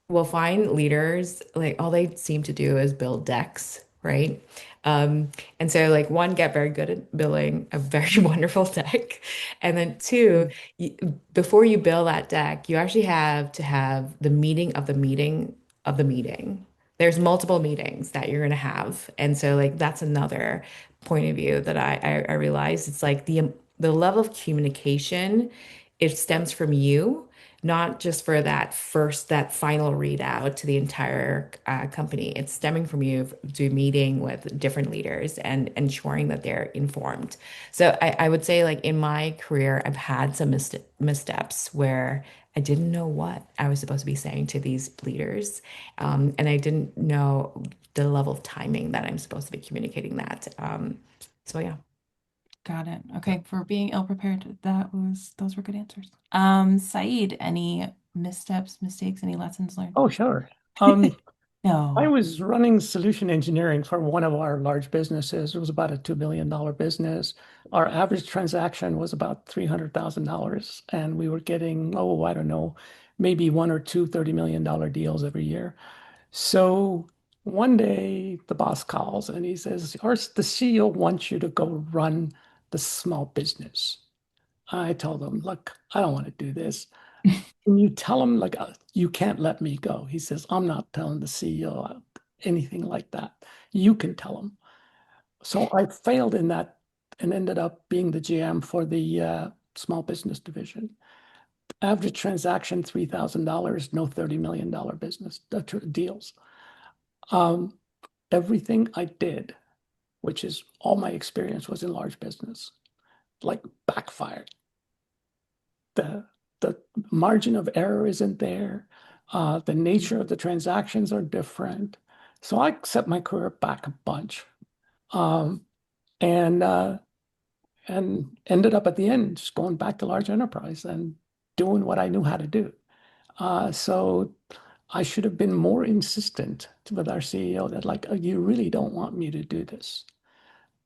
will find leaders like all they seem to do is build decks, right? And so like one, get very good at building a very wonderful deck. And then two, you, before you build that deck, you actually have to have the meeting of the meeting of the meeting. There's multiple meetings that you're going to have. And so like that's another point of view that I realized. It's like the level of communication, it stems from you not just for that final readout to the entire company. It's stemming from you to meeting with different leaders and ensuring that they're informed. So I would say like in my career, I've had some missteps where I didn't know what I was supposed to be saying to these leaders. And I didn't know the level of timing that I'm supposed to be communicating that. So yeah. Got it. Okay, for being ill prepared, those were good answers. Saeed, any missteps, mistakes, any lessons learned? Oh, sure. Um, I No. was running solution engineering for one of our large businesses. It was about a $2 million business. Our average transaction was about $300,000, and we were getting, oh, I don't know, maybe one or two $30 million deals every year. So one day the boss calls and he says, the CEO wants you to go run the small business. I told him, look, I don't want to do this. Can you tell him like you can't let me go? He says, I'm not telling the CEO anything like that. You can tell him. So I failed in that and ended up being the GM for the small business division. Average transaction $3,000, no $30 million business deals. Um, Everything I did, which is all my experience was in large business, like backfired. The the margin of error isn't there. The nature of the transactions are different. So I set my career back a bunch, um, and ended up at the end just going back to large enterprise and doing what I knew how to do. So I should have been more insistent with our CEO that like, oh, you really don't want me to do this.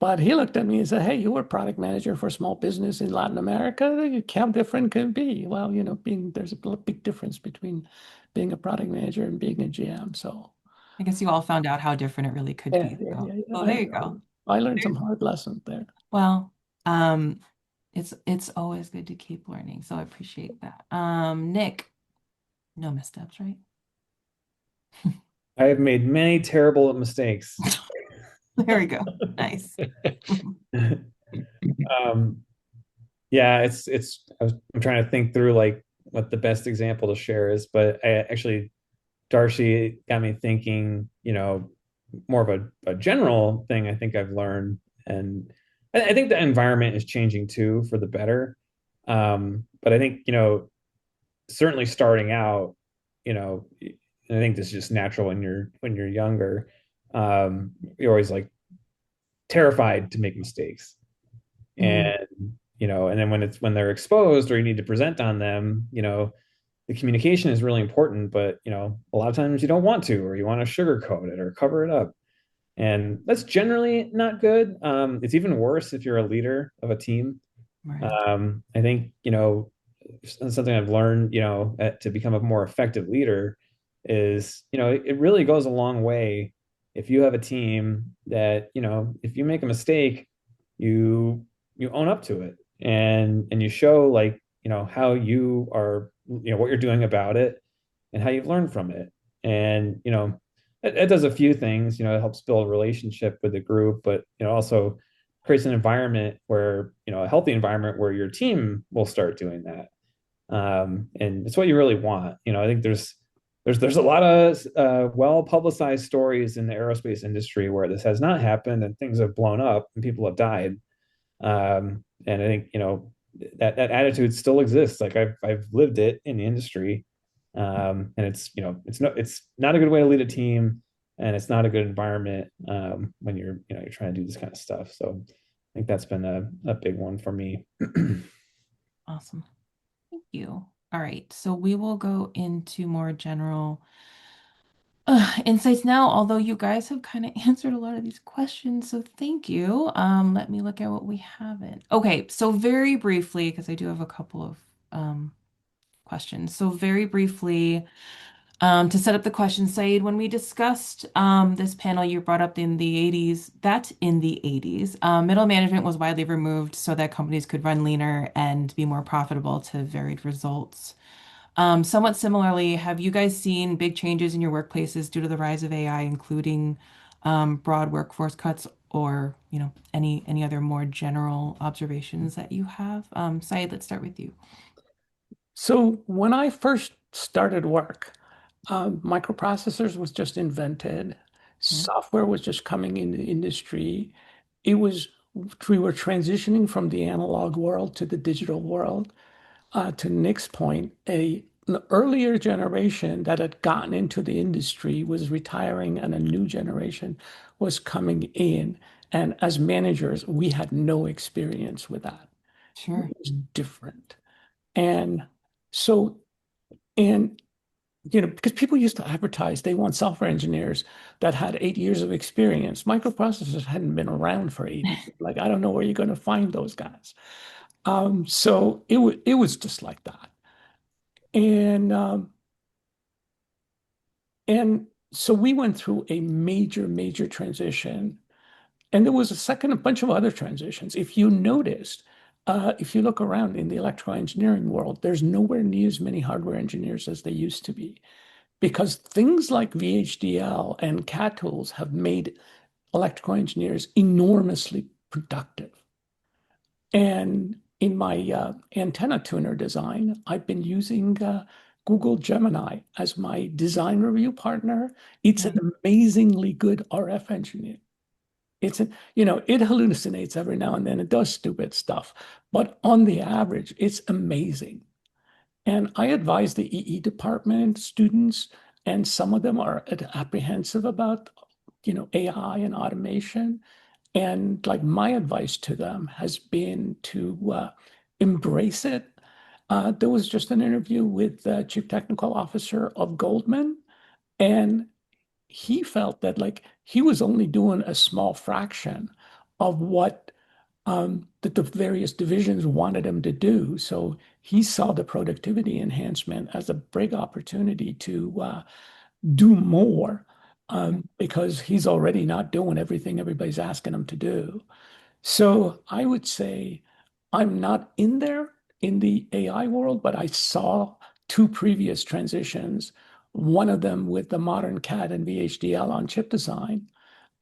But he looked at me and said, hey, you were product manager for small business in Latin America. How different can it be? Well, there's a big difference between being a product manager and being a GM. So I guess you all found out how different it really could yeah, be. yeah, So, yeah, yeah. well, there you go. I learned some hard lessons there. Well, um, it's always good to keep learning, so I appreciate that. Nick, no missteps, right? I have made many terrible mistakes. There we go. Nice. um, yeah, I'm trying to think through like what the best example to share is, but Darcy got me thinking, more of a general thing I think I've learned. And I think the environment is changing too for the better. But I think, certainly starting out, I think this is just natural when you're younger. You're always like terrified to make mistakes. Mm, And, and then when they're exposed or you need to present on them, the communication is really important, but, a lot of times you don't want to, or you want to sugarcoat it or cover it up. And that's generally not good. It's even worse if you're a leader of a team. right. I think, something I've learned, to become a more effective leader is, it really goes a long way if you have a team that, if you make a mistake, you you own up to it and you show like, how you are, what you're doing about it and how you've learned from it. And, it does a few things, it helps build a relationship with the group, but, also creates an environment where, a healthy environment where your team will start doing that. And it's what you really want. I think there's a lot of well publicized stories in the aerospace industry where this has not happened and things have blown up and people have died. And I think that attitude still exists. Like I've lived it in the industry, and it's not a good way to lead a team, and it's not a good environment when you're trying to do this kind of stuff. So I think that's been a big one for me. Awesome. Thank you. All right. So we will go into more general insights now, although you guys have kind of answered a lot of these questions. So thank you. Let me look at what we haven't. Okay. So very briefly, because I do have a couple of questions. So very briefly, to set up the question, Said, when we discussed this panel, you brought up in the 80s that in the 80s, middle management was widely removed so that companies could run leaner and be more profitable to varied results. Somewhat similarly, have you guys seen big changes in your workplaces due to the rise of AI, including broad workforce cuts or, any other more general observations that you have? Said, let's start with you. So when I first started work, microprocessors was just invented. Mhm. Software was just coming in the industry. It was we were transitioning from the analog world to the digital world. To Nick's point, an earlier generation that had gotten into the industry was retiring, and a new generation was coming in. And as managers, we had no experience with that. It Sure. was different. And so, and because people used to advertise they want software engineers that had 8 years of experience. Microprocessors hadn't been around for 8 years. Like, I don't know where you're going to find those guys. So it was just like that. And and so we went through a major, major transition. And there was a bunch of other transitions. If you noticed, if you look around in the electrical engineering world, there's nowhere near as many hardware engineers as there used to be, because things like VHDL and CAD tools have made electrical engineers enormously productive. And in my antenna tuner design, I've been using Google Gemini as my design review partner. It's Right. an amazingly good RF engineer. It hallucinates every now and then. It does stupid stuff, but on the average, it's amazing. And I advise the EE department students, and some of them are apprehensive about, AI and automation. And like my advice to them has been to embrace it. There was just an interview with the chief technical officer of Goldman, and he felt that like he was only doing a small fraction of what that the various divisions wanted him to do. So he saw the productivity enhancement as a big opportunity to do more, because he's already not doing everything everybody's asking him to do. So I would say I'm not in there in the AI world, but I saw two previous transitions, one of them with the modern CAD and VHDL on chip design,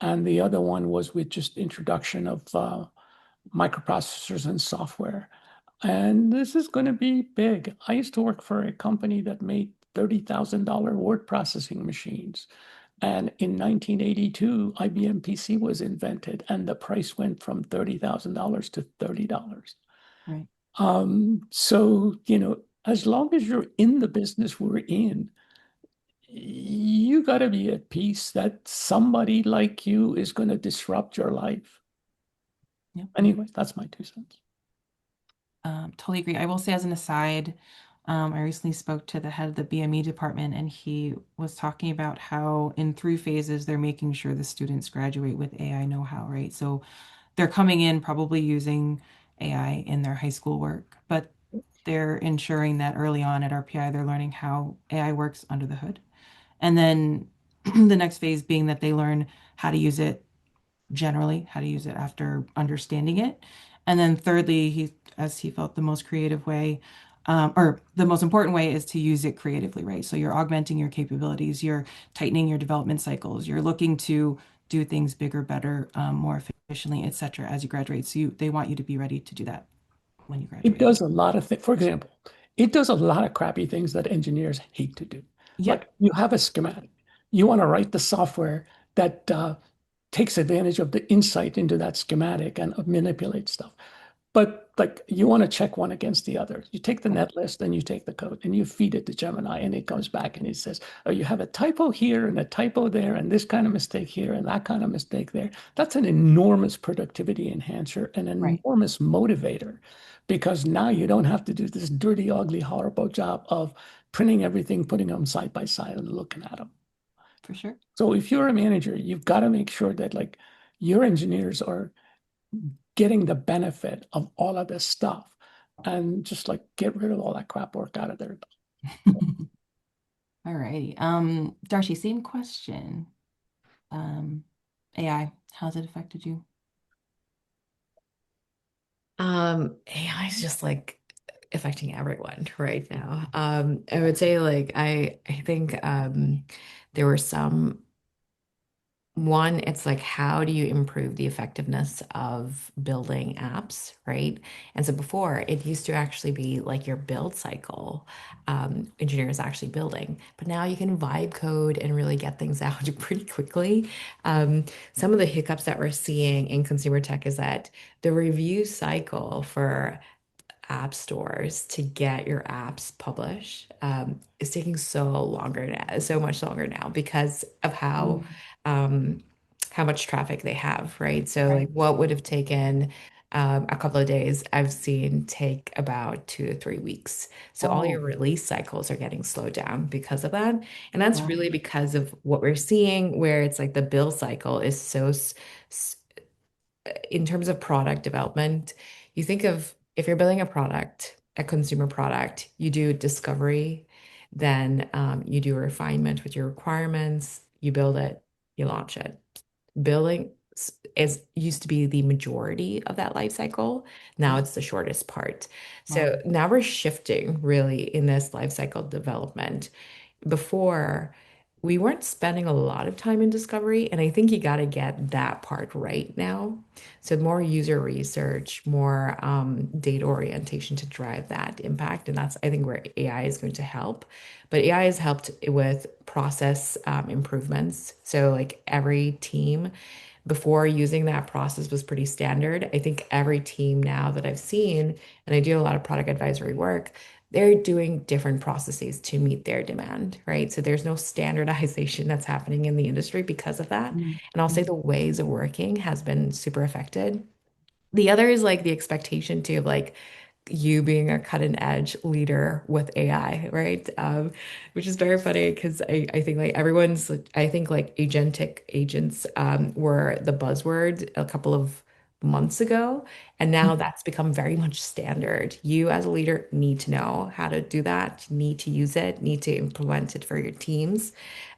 and the other one was with just introduction of microprocessors and software. And this is going to be big. I used to work for a company that made $30,000 word processing machines. And in 1982, IBM PC was invented, and the price went from $30,000 to $30. Right. So, as long as you're in the business we're in, you got to be at peace that somebody like you is going to disrupt your life. Yep. Anyway, that's my 2 cents. Totally agree. I will say, as an aside, I recently spoke to the head of the BME department, and he was talking about how in 3 phases they're making sure the students graduate with AI know-how, right? So they're coming in probably using AI in their high school work, but they're ensuring that early on at RPI they're learning how AI works under the hood. And then the next phase being that they learn how to use it generally, how to use it after understanding it. And then thirdly, as he felt the most creative way, or the most important way is to use it creatively, right? So you're augmenting your capabilities, you're tightening your development cycles, you're looking to do things bigger, better, more efficiently, et cetera, as you graduate. So they want you to be ready to do that when you It graduate. does a lot of things. For example, it does a lot of crappy things that engineers hate to do. Like Yep. you have a schematic, you want to write the software that takes advantage of the insight into that schematic and manipulates stuff. But like you want to check one against the other. You take the Right. net list and you take the code and you feed it to Gemini and it comes back and it says, oh, you have a typo here and a typo there and this kind of mistake here and that kind of mistake there. That's an enormous productivity enhancer and an Right. enormous motivator because now you don't have to do this dirty, ugly, horrible job of printing everything, putting them side by side and looking at them. For sure. So if you're a manager, you've got to make sure that like your engineers are getting the benefit of all of this stuff and just like get rid of all that crap work out of there. All righty. Darcy, same question. AI, how's it affected you? AI is just like affecting everyone right now. I would say like I think there were some one, it's like, how do you improve the effectiveness of building apps, right? And so before, it used to actually be like your build cycle, engineers actually building, but now you can vibe code and really get things out pretty quickly. Some of the hiccups that we're seeing in consumer tech is that the review cycle for app stores to get your apps published is taking so much longer now because of Mm. um, how much traffic they have, right? So Right. like what would have taken a couple of days, I've seen take about 2 to 3 weeks. So all your Oh, release cycles are getting slowed down because of that. And that's wow. really because of what we're seeing, where it's like the build cycle is in terms of product development, you think of if you're building a product, a consumer product, you do discovery, then you do refinement with your requirements, you build it, you launch it. Building is used to be the majority of that life cycle. Now Yeah. it's the shortest part. Wow. So now we're shifting really in this life cycle development. Before, we weren't spending a lot of time in discovery, and I think you got to get that part right now. So more user research, more data orientation to drive that impact, and that's I think where AI is going to help. But AI has helped with process improvements. So like every team before using that process was pretty standard. I think every team now that I've seen, and I do a lot of product advisory work, they're doing different processes to meet their demand, right? So there's no standardization that's happening in the industry because of that. Mm. And I'll say Mm. the ways of working has been super affected. The other is like the expectation too of like you being a cutting edge leader with AI, right? Which is very funny because I think like I think like agentic agents were the buzzword a couple of months ago. And now that's become very much standard. You as a leader need to know how to do that, need to use it, need to implement it for your teams.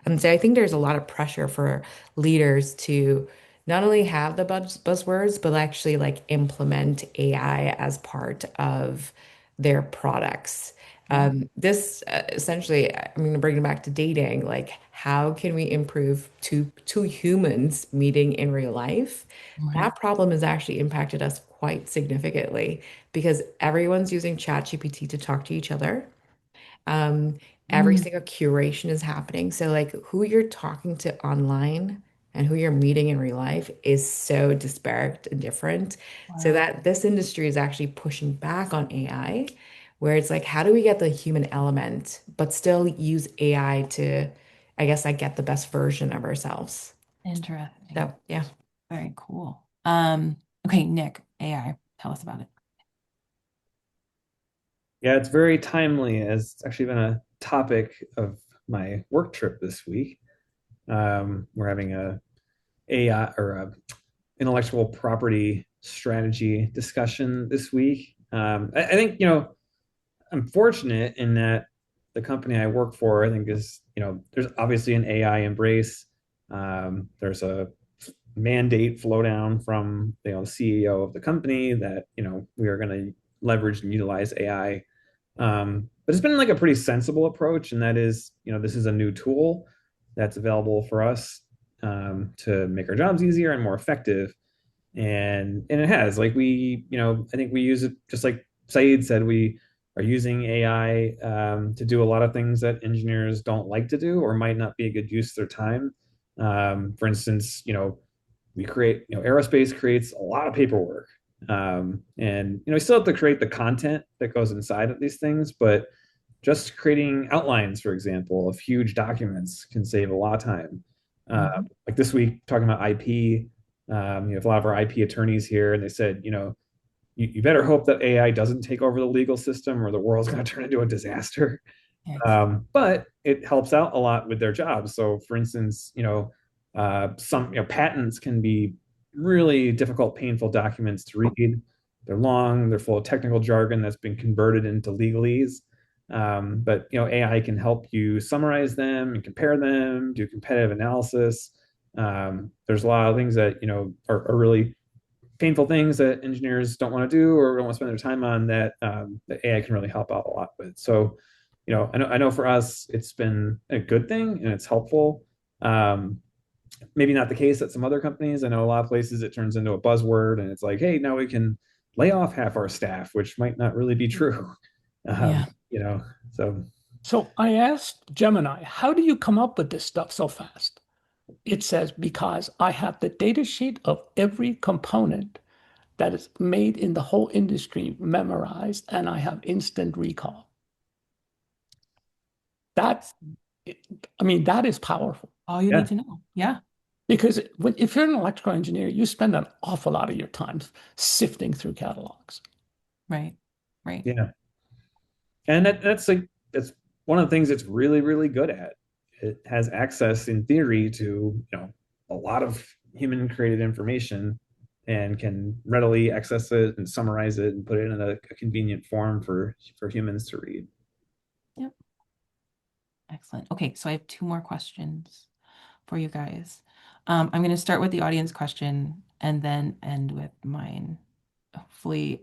And so I think there's a lot of pressure for leaders to not only have the buzzwords, but actually like implement AI as part of their products. Yeah. This essentially, I'm going to bring it back to dating. Like, how can we improve two humans meeting in real life? Right. That problem has actually impacted us quite significantly because everyone's using ChatGPT to talk to each other. Um, every Mm. single curation is happening. So like who you're talking to online and who you're meeting in real life is so disparate and different. So Wow. that this industry is actually pushing back on AI, where it's like, how do we get the human element, but still use AI to, I guess, like get the best version of ourselves. Interesting. So yeah. Very cool. Okay, Nick, AI, tell us about it. Yeah, it's very timely as it's actually been a topic of my work trip this week. We're having a AI or a intellectual property strategy discussion this week. I think, I'm fortunate in that the company I work for, I think is, there's obviously an AI embrace. There's a mandate flow down from, the CEO of the company that, we are going to leverage and utilize AI. But it's been like a pretty sensible approach, and that is, this is a new tool that's available for us to make our jobs easier and more effective. And it has like I think we use it just like Saeed said, we are using AI to do a lot of things that engineers don't like to do or might not be a good use of their time. For instance, aerospace creates a lot of paperwork. And we still have to create the content that goes inside of these things, but just creating outlines, for example, of huge documents can save a lot of time. Mhm. Like this week, talking about IP, you have a lot of our IP attorneys here, and they said, you better hope that AI doesn't take over the legal system or the world's going to turn into a disaster. Yikes. But it helps out a lot with their jobs. So, for instance, some patents can be really difficult, painful documents to read. They're long, they're full of technical jargon that's been converted into legalese. But AI can help you summarize them and compare them, do competitive analysis. There's a lot of things that are really painful things that engineers don't want to do or don't want to spend their time on that AI can really help out a lot with. So, I know for us it's been a good thing and it's helpful. Maybe not the case at some other companies. I know a lot of places it turns into a buzzword and it's like, hey, now we can lay off half our staff, which might not really be true. Yeah. Um, you know, so So I asked Gemini, how do you come up with this stuff so fast? It says, because I have the data sheet of every component that is made in the whole industry memorized, and I have instant recall. That, I mean, that is powerful All you need yeah, to know. Yeah. because if you're an electrical engineer, you spend an awful lot of your time sifting through catalogs. Right. Right. yeah. And that's one of the things it's really, really good at. It has access in theory to, a lot of human created information and can readily access it and summarize it and put it in a convenient form for humans to read. Yep. Excellent. Okay, so I have two more questions for you guys. I'm going to start with the audience question and then end with mine. Hopefully,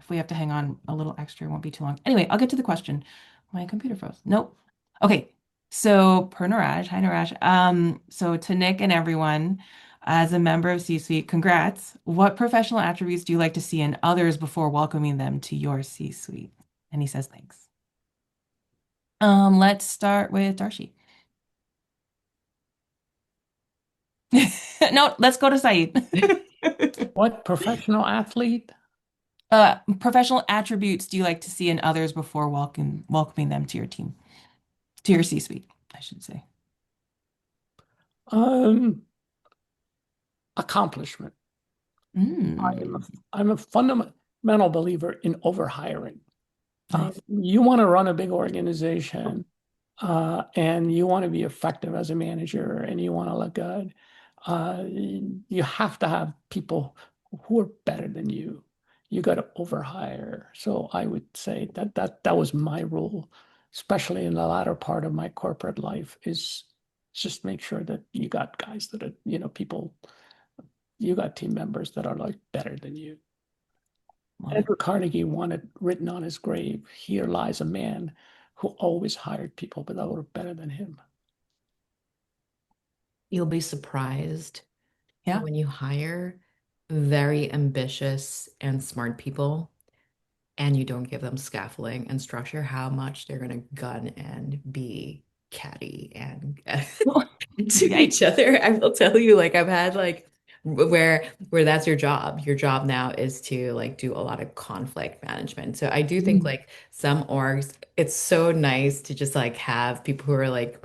if we have to hang on a little extra, it won't be too long. Anyway, I'll get to the question. My computer froze. Nope. Okay. So per Niraj, hi Niraj. So to Nick and everyone, as a member of C-suite, congrats. What professional attributes do you like to see in others before welcoming them to your C-suite? And he says thanks. Let's start with Darcy. No, let's go to Saeed. What professional athlete? Professional attributes do you like to see in others before welcoming them to your team, to your C-suite, I should say. Um, Accomplishment. I'm a, Mm, I'm a fundamental believer in overhiring. nice. You want to run a big organization, and you want to be effective as a manager, and you want to look good. You have to have people who are better than you. You got to overhire. So I would say that was my rule, especially in the latter part of my corporate life, is just make sure that you got guys that are, people, you got team members that are like better than you. Love it. Andrew Carnegie wanted written on his grave, here lies a man who always hired people that were better than him. You'll be surprised Yeah. when you hire very ambitious and smart people and you don't give them scaffolding and structure, how much they're going to gun and be catty and to each Yikes. other. I will tell you, like I've had like where that's your job. Your job now is to like do a lot of conflict management. So I do think Mm, like some orgs, it's so nice to just like have people who are like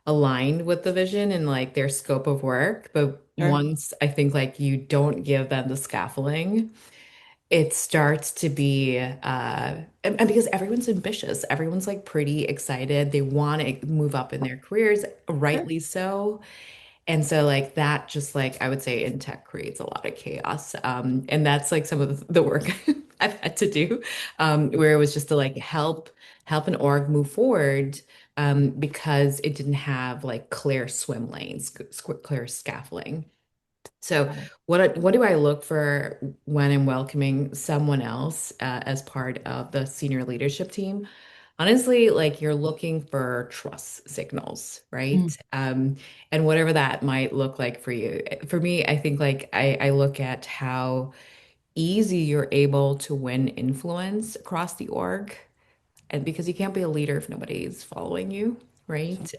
aligned with the vision and like their scope of work. But Sure. once I think like you don't give them the scaffolding, it starts to be and because everyone's ambitious, everyone's like pretty excited. They want to move up in their careers, Sure. rightly so. And so like that just like I would say in tech creates a lot of chaos. And that's like some of the work I've had to do, where it was just to like help an org move forward, because it didn't have like clear swim lanes, clear scaffolding. So Got it. what do I look for when I'm welcoming someone else as part of the senior leadership team? Honestly, like you're looking for trust signals, Mm, right? And whatever that might look like for you. For me, I think like I look at how easy you're able to win influence across the org. And because you can't be a leader if nobody's following you, sure. right?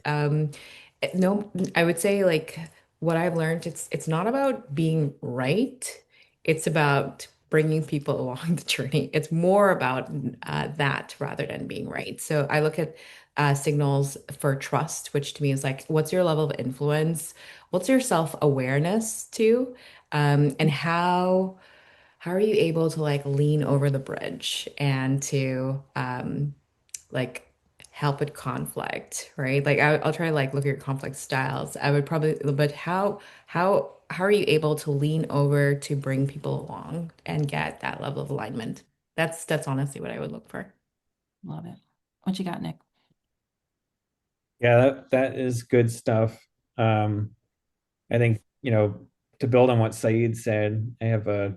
No, I would say like what I've learned, it's not about being right. It's about bringing people along the journey. It's more about that rather than being right. So I look at signals for trust, which to me is like, what's your level of influence? What's your self-awareness too? And how are you able to like lean over the bridge and to like help with conflict, right? Like I'll try to like look at your conflict styles. I would probably, but how are you able to lean over to bring people along and get that level of alignment? That's honestly what I would look for. Love it. What you got, Nick? Yeah, that is good stuff. I think, to build on what Saeed said, I have a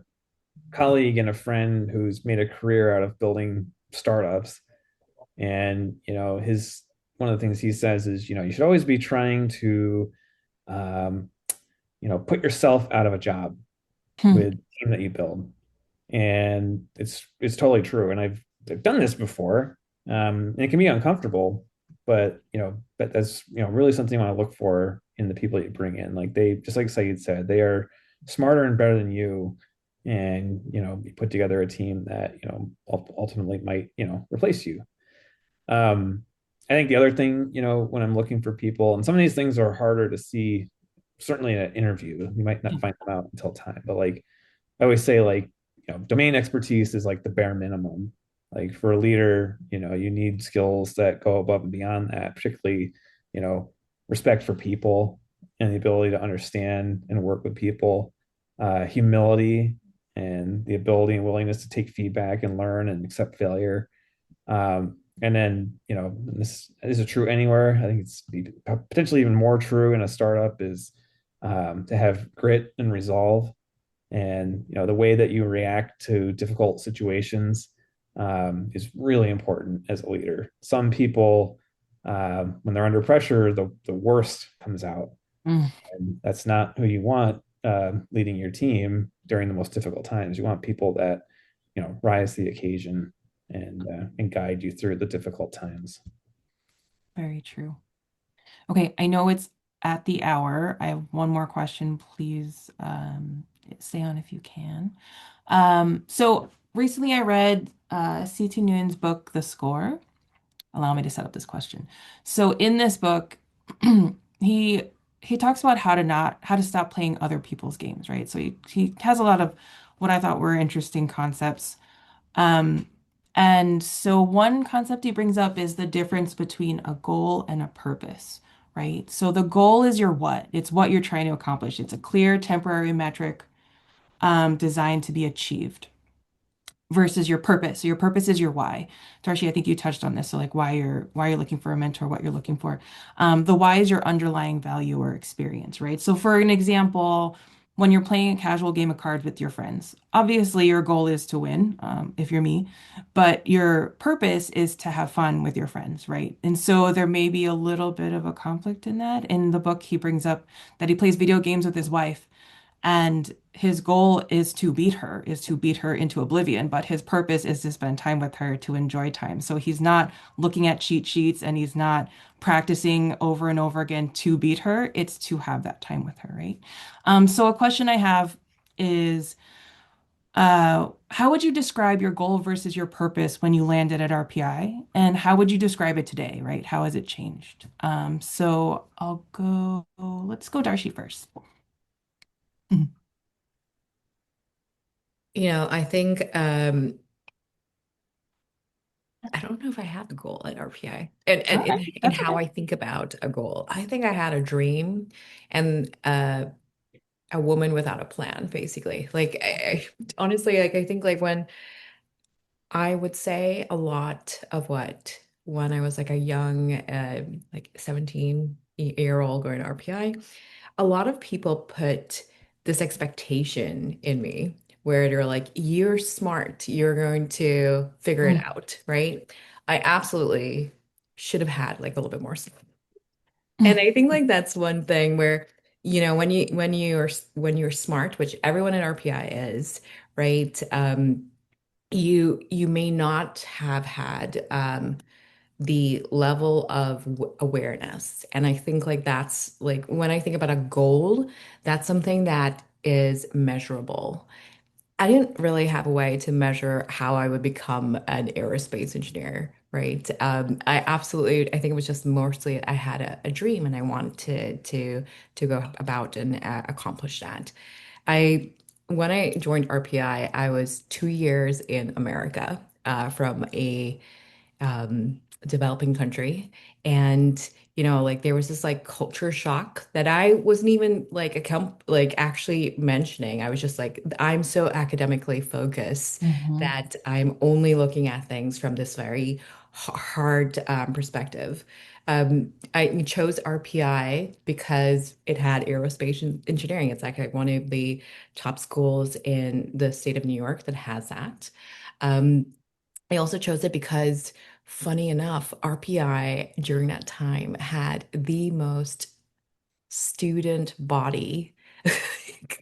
colleague and a friend who's made a career out of building startups. And, his one of the things he says is, you should always be trying to, um, put yourself out of a job Hmm. with the team that you build. And it's totally true. And I've done this before. And it can be uncomfortable, but that's really something you want to look for in the people that you bring in. Like they, just like Saeed said, they are smarter and better than you. And you put together a team that ultimately might replace you. um, I think the other thing, when I'm looking for people, and some of these things are harder to see, certainly in an interview, you might Yeah. not find them out until time, but like I always say, like, domain expertise is like the bare minimum. Like for a leader, you need skills that go above and beyond that, particularly, you know, respect for people and the ability to understand and work with people, humility and the ability and willingness to take feedback and learn and accept failure. And then, this is true anywhere. I think it's potentially even more true in a startup is to have grit and resolve, and the way that you react to difficult situations is really important as a leader. Some people, when they're under pressure, the worst comes out, Mm, and that's not who you want leading your team during the most difficult times. You want people that rise to the occasion and guide you through the difficult times. very true. Okay, I know it's at the hour. I have one more question. Please stay on if you can. So recently I read C.T. Nguyen's book, The Score. Allow me to set up this question. So in this book, he he talks about how to stop playing other people's games, right? So he has a lot of what I thought were interesting concepts. Um, and so one concept he brings up is the difference between a goal and a purpose, right? So the goal is your what? It's what you're trying to accomplish. It's a clear temporary metric designed to be achieved versus your purpose. So your purpose is your why. Darcy, I think you touched on this. So like why you're looking for a mentor, what you're looking for. The why is your underlying value or experience, right? So for an example, when you're playing a casual game of cards with your friends, obviously your goal is to win, if you're me, but your purpose is to have fun with your friends, right? And so there may be a little bit of a conflict in that. In the book, he brings up that he plays video games with his wife and his goal is to beat her into oblivion, but his purpose is to spend time with her to enjoy time. So he's not looking at cheat sheets and he's not practicing over and over again to beat her. It's to have that time with her, right? So a question I have is, How would you describe your goal versus your purpose when you landed at RPI? And how would you describe it today, right? How has it changed? So let's go Darcy first. Mhm. I think I don't know if I had a goal at RPI and All right, and that's how okay. I think about a goal. I think I had a dream and a woman without a plan, basically. Like honestly, like I think like when I would say a lot of what when I was like a young like 17-year-old going to RPI, a lot of people put this expectation in me where they're like, you're smart, you're going to figure it Mm, out, right? I absolutely should have had like a little bit more. And mm, I think like that's one thing where, when you're smart, which everyone in RPI is, right? You may not have had the level of awareness. And I think like that's like when I think about a goal, that's something that is measurable. I didn't really have a way to measure how I would become an aerospace engineer, right? I think it was just mostly I had a dream and I wanted to go about and accomplish that. I When I joined RPI, I was 2 years in America from a developing country. And, like there was this like culture shock that I wasn't even like actually mentioning. I was just like, I'm so academically focused mhm, that I'm only looking at things from this very hard perspective. I chose RPI because it had aerospace engineering. It's like one of the top schools in the state of New York that has that. Um, I also chose it because, funny enough, RPI during that time had the most student body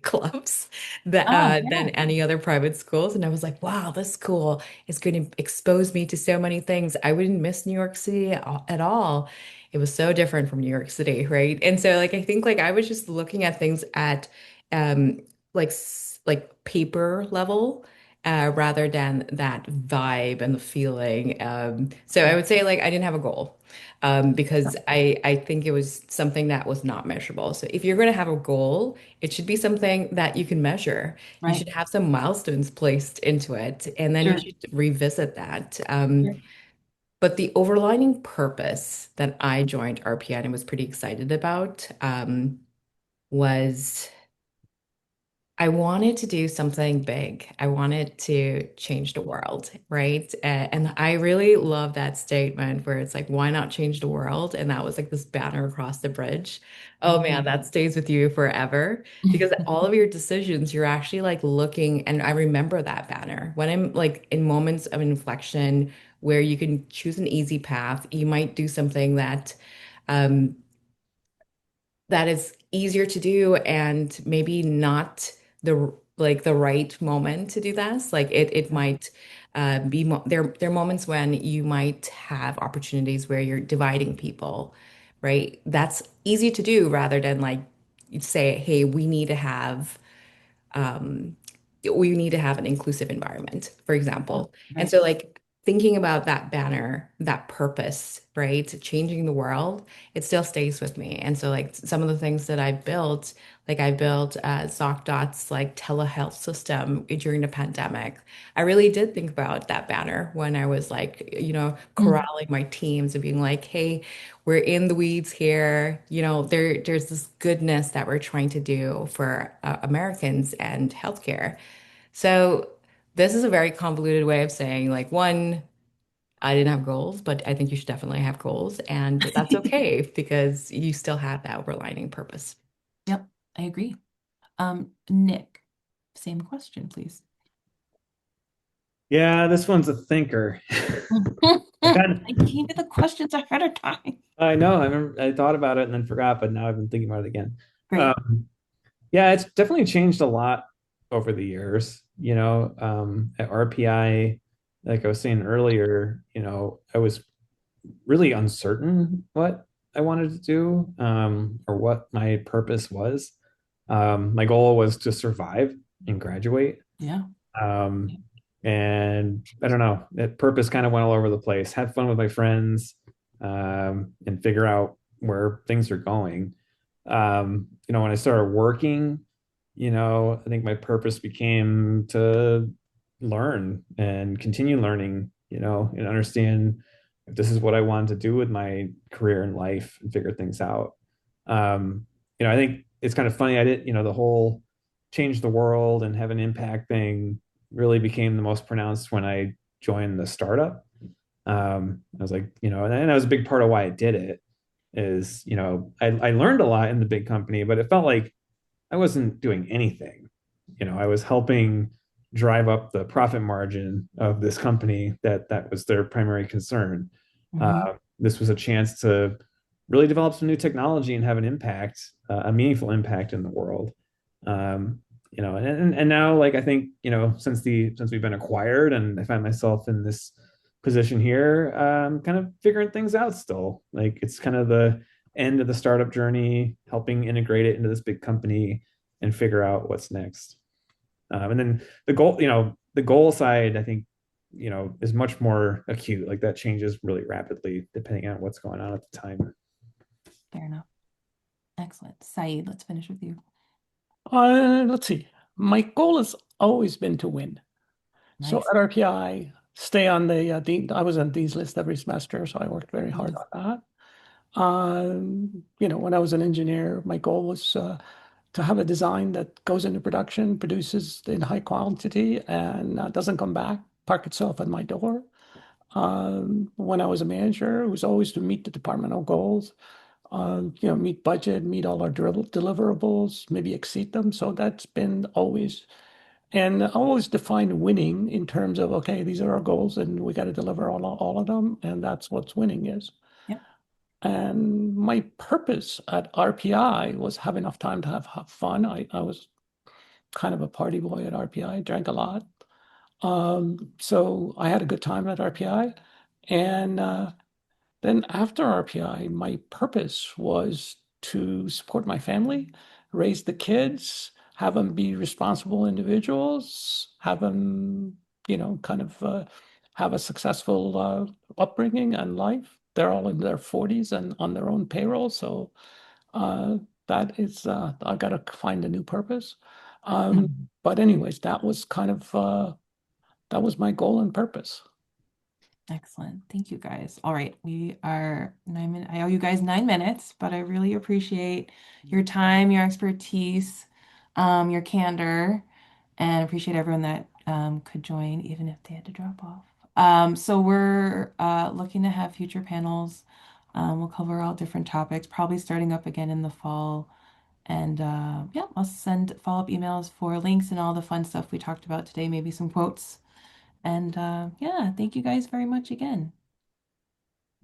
clubs that Oh, than yeah. any other private schools. And I was like, wow, this school is going to expose me to so many things. I wouldn't miss New York City at all. It was so different from New York City, right? And so like I think like I was just looking at things at um like paper level. Rather than that vibe and the feeling. So I Yeah. would say like I didn't have a goal because I think it was something that was not measurable. So if you're going to have a goal, it should be something that you can measure. You Right. should have some milestones placed into it, and then you Sure. should revisit that. Sure. But the overlining purpose that I joined RPN and was pretty excited about was I wanted to do something big. I wanted to change the world, right? And I really love that statement where it's like, why not change the world? And that was like this banner across the bridge. Oh man, Mhm. that stays with you forever because all of your decisions, you're actually like looking, and I remember that banner when I'm like in moments of inflection where you can choose an easy path. You might do something um, that is easier to do and maybe not the right moment to do this. Like it might be there are moments when you might have opportunities where you're dividing people, right? That's easy to do rather than like say, hey, um, we need to have an inclusive environment, for Yeah. example. And Right. so, like, thinking about that banner, that purpose, right? Changing the world, it still stays with me. And so, like, some of the things that I've built, like, I built ZocDot's like telehealth system during the pandemic. I really did think about that banner when I was like, Mm, corralling my teams and being like, hey, we're in the weeds here. There's this goodness that we're trying to do for Americans and healthcare. So this is a very convoluted way of saying, like, one, I didn't have goals, but I think you should definitely have goals, and that's okay because you still have that overlining purpose. Yep, I agree. Nick, same question, please. Yeah, this one's a thinker. I I kind gave you the questions ahead of time. I know. I remember I thought about it and then forgot, but now I've been thinking about it again. Great. Um, yeah, it's definitely changed a lot over the years. At RPI, like I was saying earlier, I was really uncertain what I wanted to do, or what my purpose was. My goal was to survive and graduate. Yeah. Um, and I don't know, that purpose kind of went all over the place. Have fun with my friends, and figure out where things are going. When I started working, I think my purpose became to learn and continue learning, and understand if this is what I wanted to do with my career and life and figure things out. I think it's kind of funny. I did, the whole change the world and have an impact thing really became the most pronounced when I joined the startup. I was like, and that was a big part of why I did it is, I learned a lot in the big company, but it felt like I wasn't doing anything. I was helping drive up the profit margin of this company that was their primary concern. Hmm. This was a chance to really develop some new technology and have an impact, a meaningful impact in the world. And now, like, I think, since we've been acquired and I find myself in this position here, kind of figuring things out still. Like, it's kind of the end of the startup journey, helping integrate it into this big company and figure out what's next. And then the goal side, I think, is much more acute. Like, that changes really rapidly depending on what's going on at the time. Fair enough. Excellent. Saeed, let's finish with you. Let's see. My goal has always been to win. So Nice. at RPI, stay on the dean. I was on dean's list every semester, so I worked very hard Nice. on that. When I was an engineer, my goal was to have a design that goes into production, produces in high quantity, and doesn't come back, park itself at my door. When I was a manager, it was always to meet the departmental goals, meet budget, meet all our deliverables, maybe exceed them. So that's been always, and I always define winning in terms of, okay, these are our goals and we got to deliver all of them. And that's what winning is. Yep. And my purpose at RPI was have enough time to have fun. I was kind of a party boy at RPI, drank a lot. So I had a good time at RPI. And then after RPI, my purpose was to support my family, raise the kids, have them be responsible individuals, have them, kind of have a successful upbringing and life. They're all in their 40s and on their own payroll. So uh, that is, I got to find a new purpose. But anyways, that was my goal and purpose. Excellent. Thank you guys. All right. We are 9 minutes. I owe you guys 9 minutes, but I really appreciate your time, your expertise, your candor, and appreciate everyone that could join, even if they had to drop off. So we're looking to have future panels. We'll cover all different topics, probably starting up again in the fall. And yeah, I'll send follow-up emails for links and all the fun stuff we talked about today, maybe some quotes. And yeah, thank you guys very much again.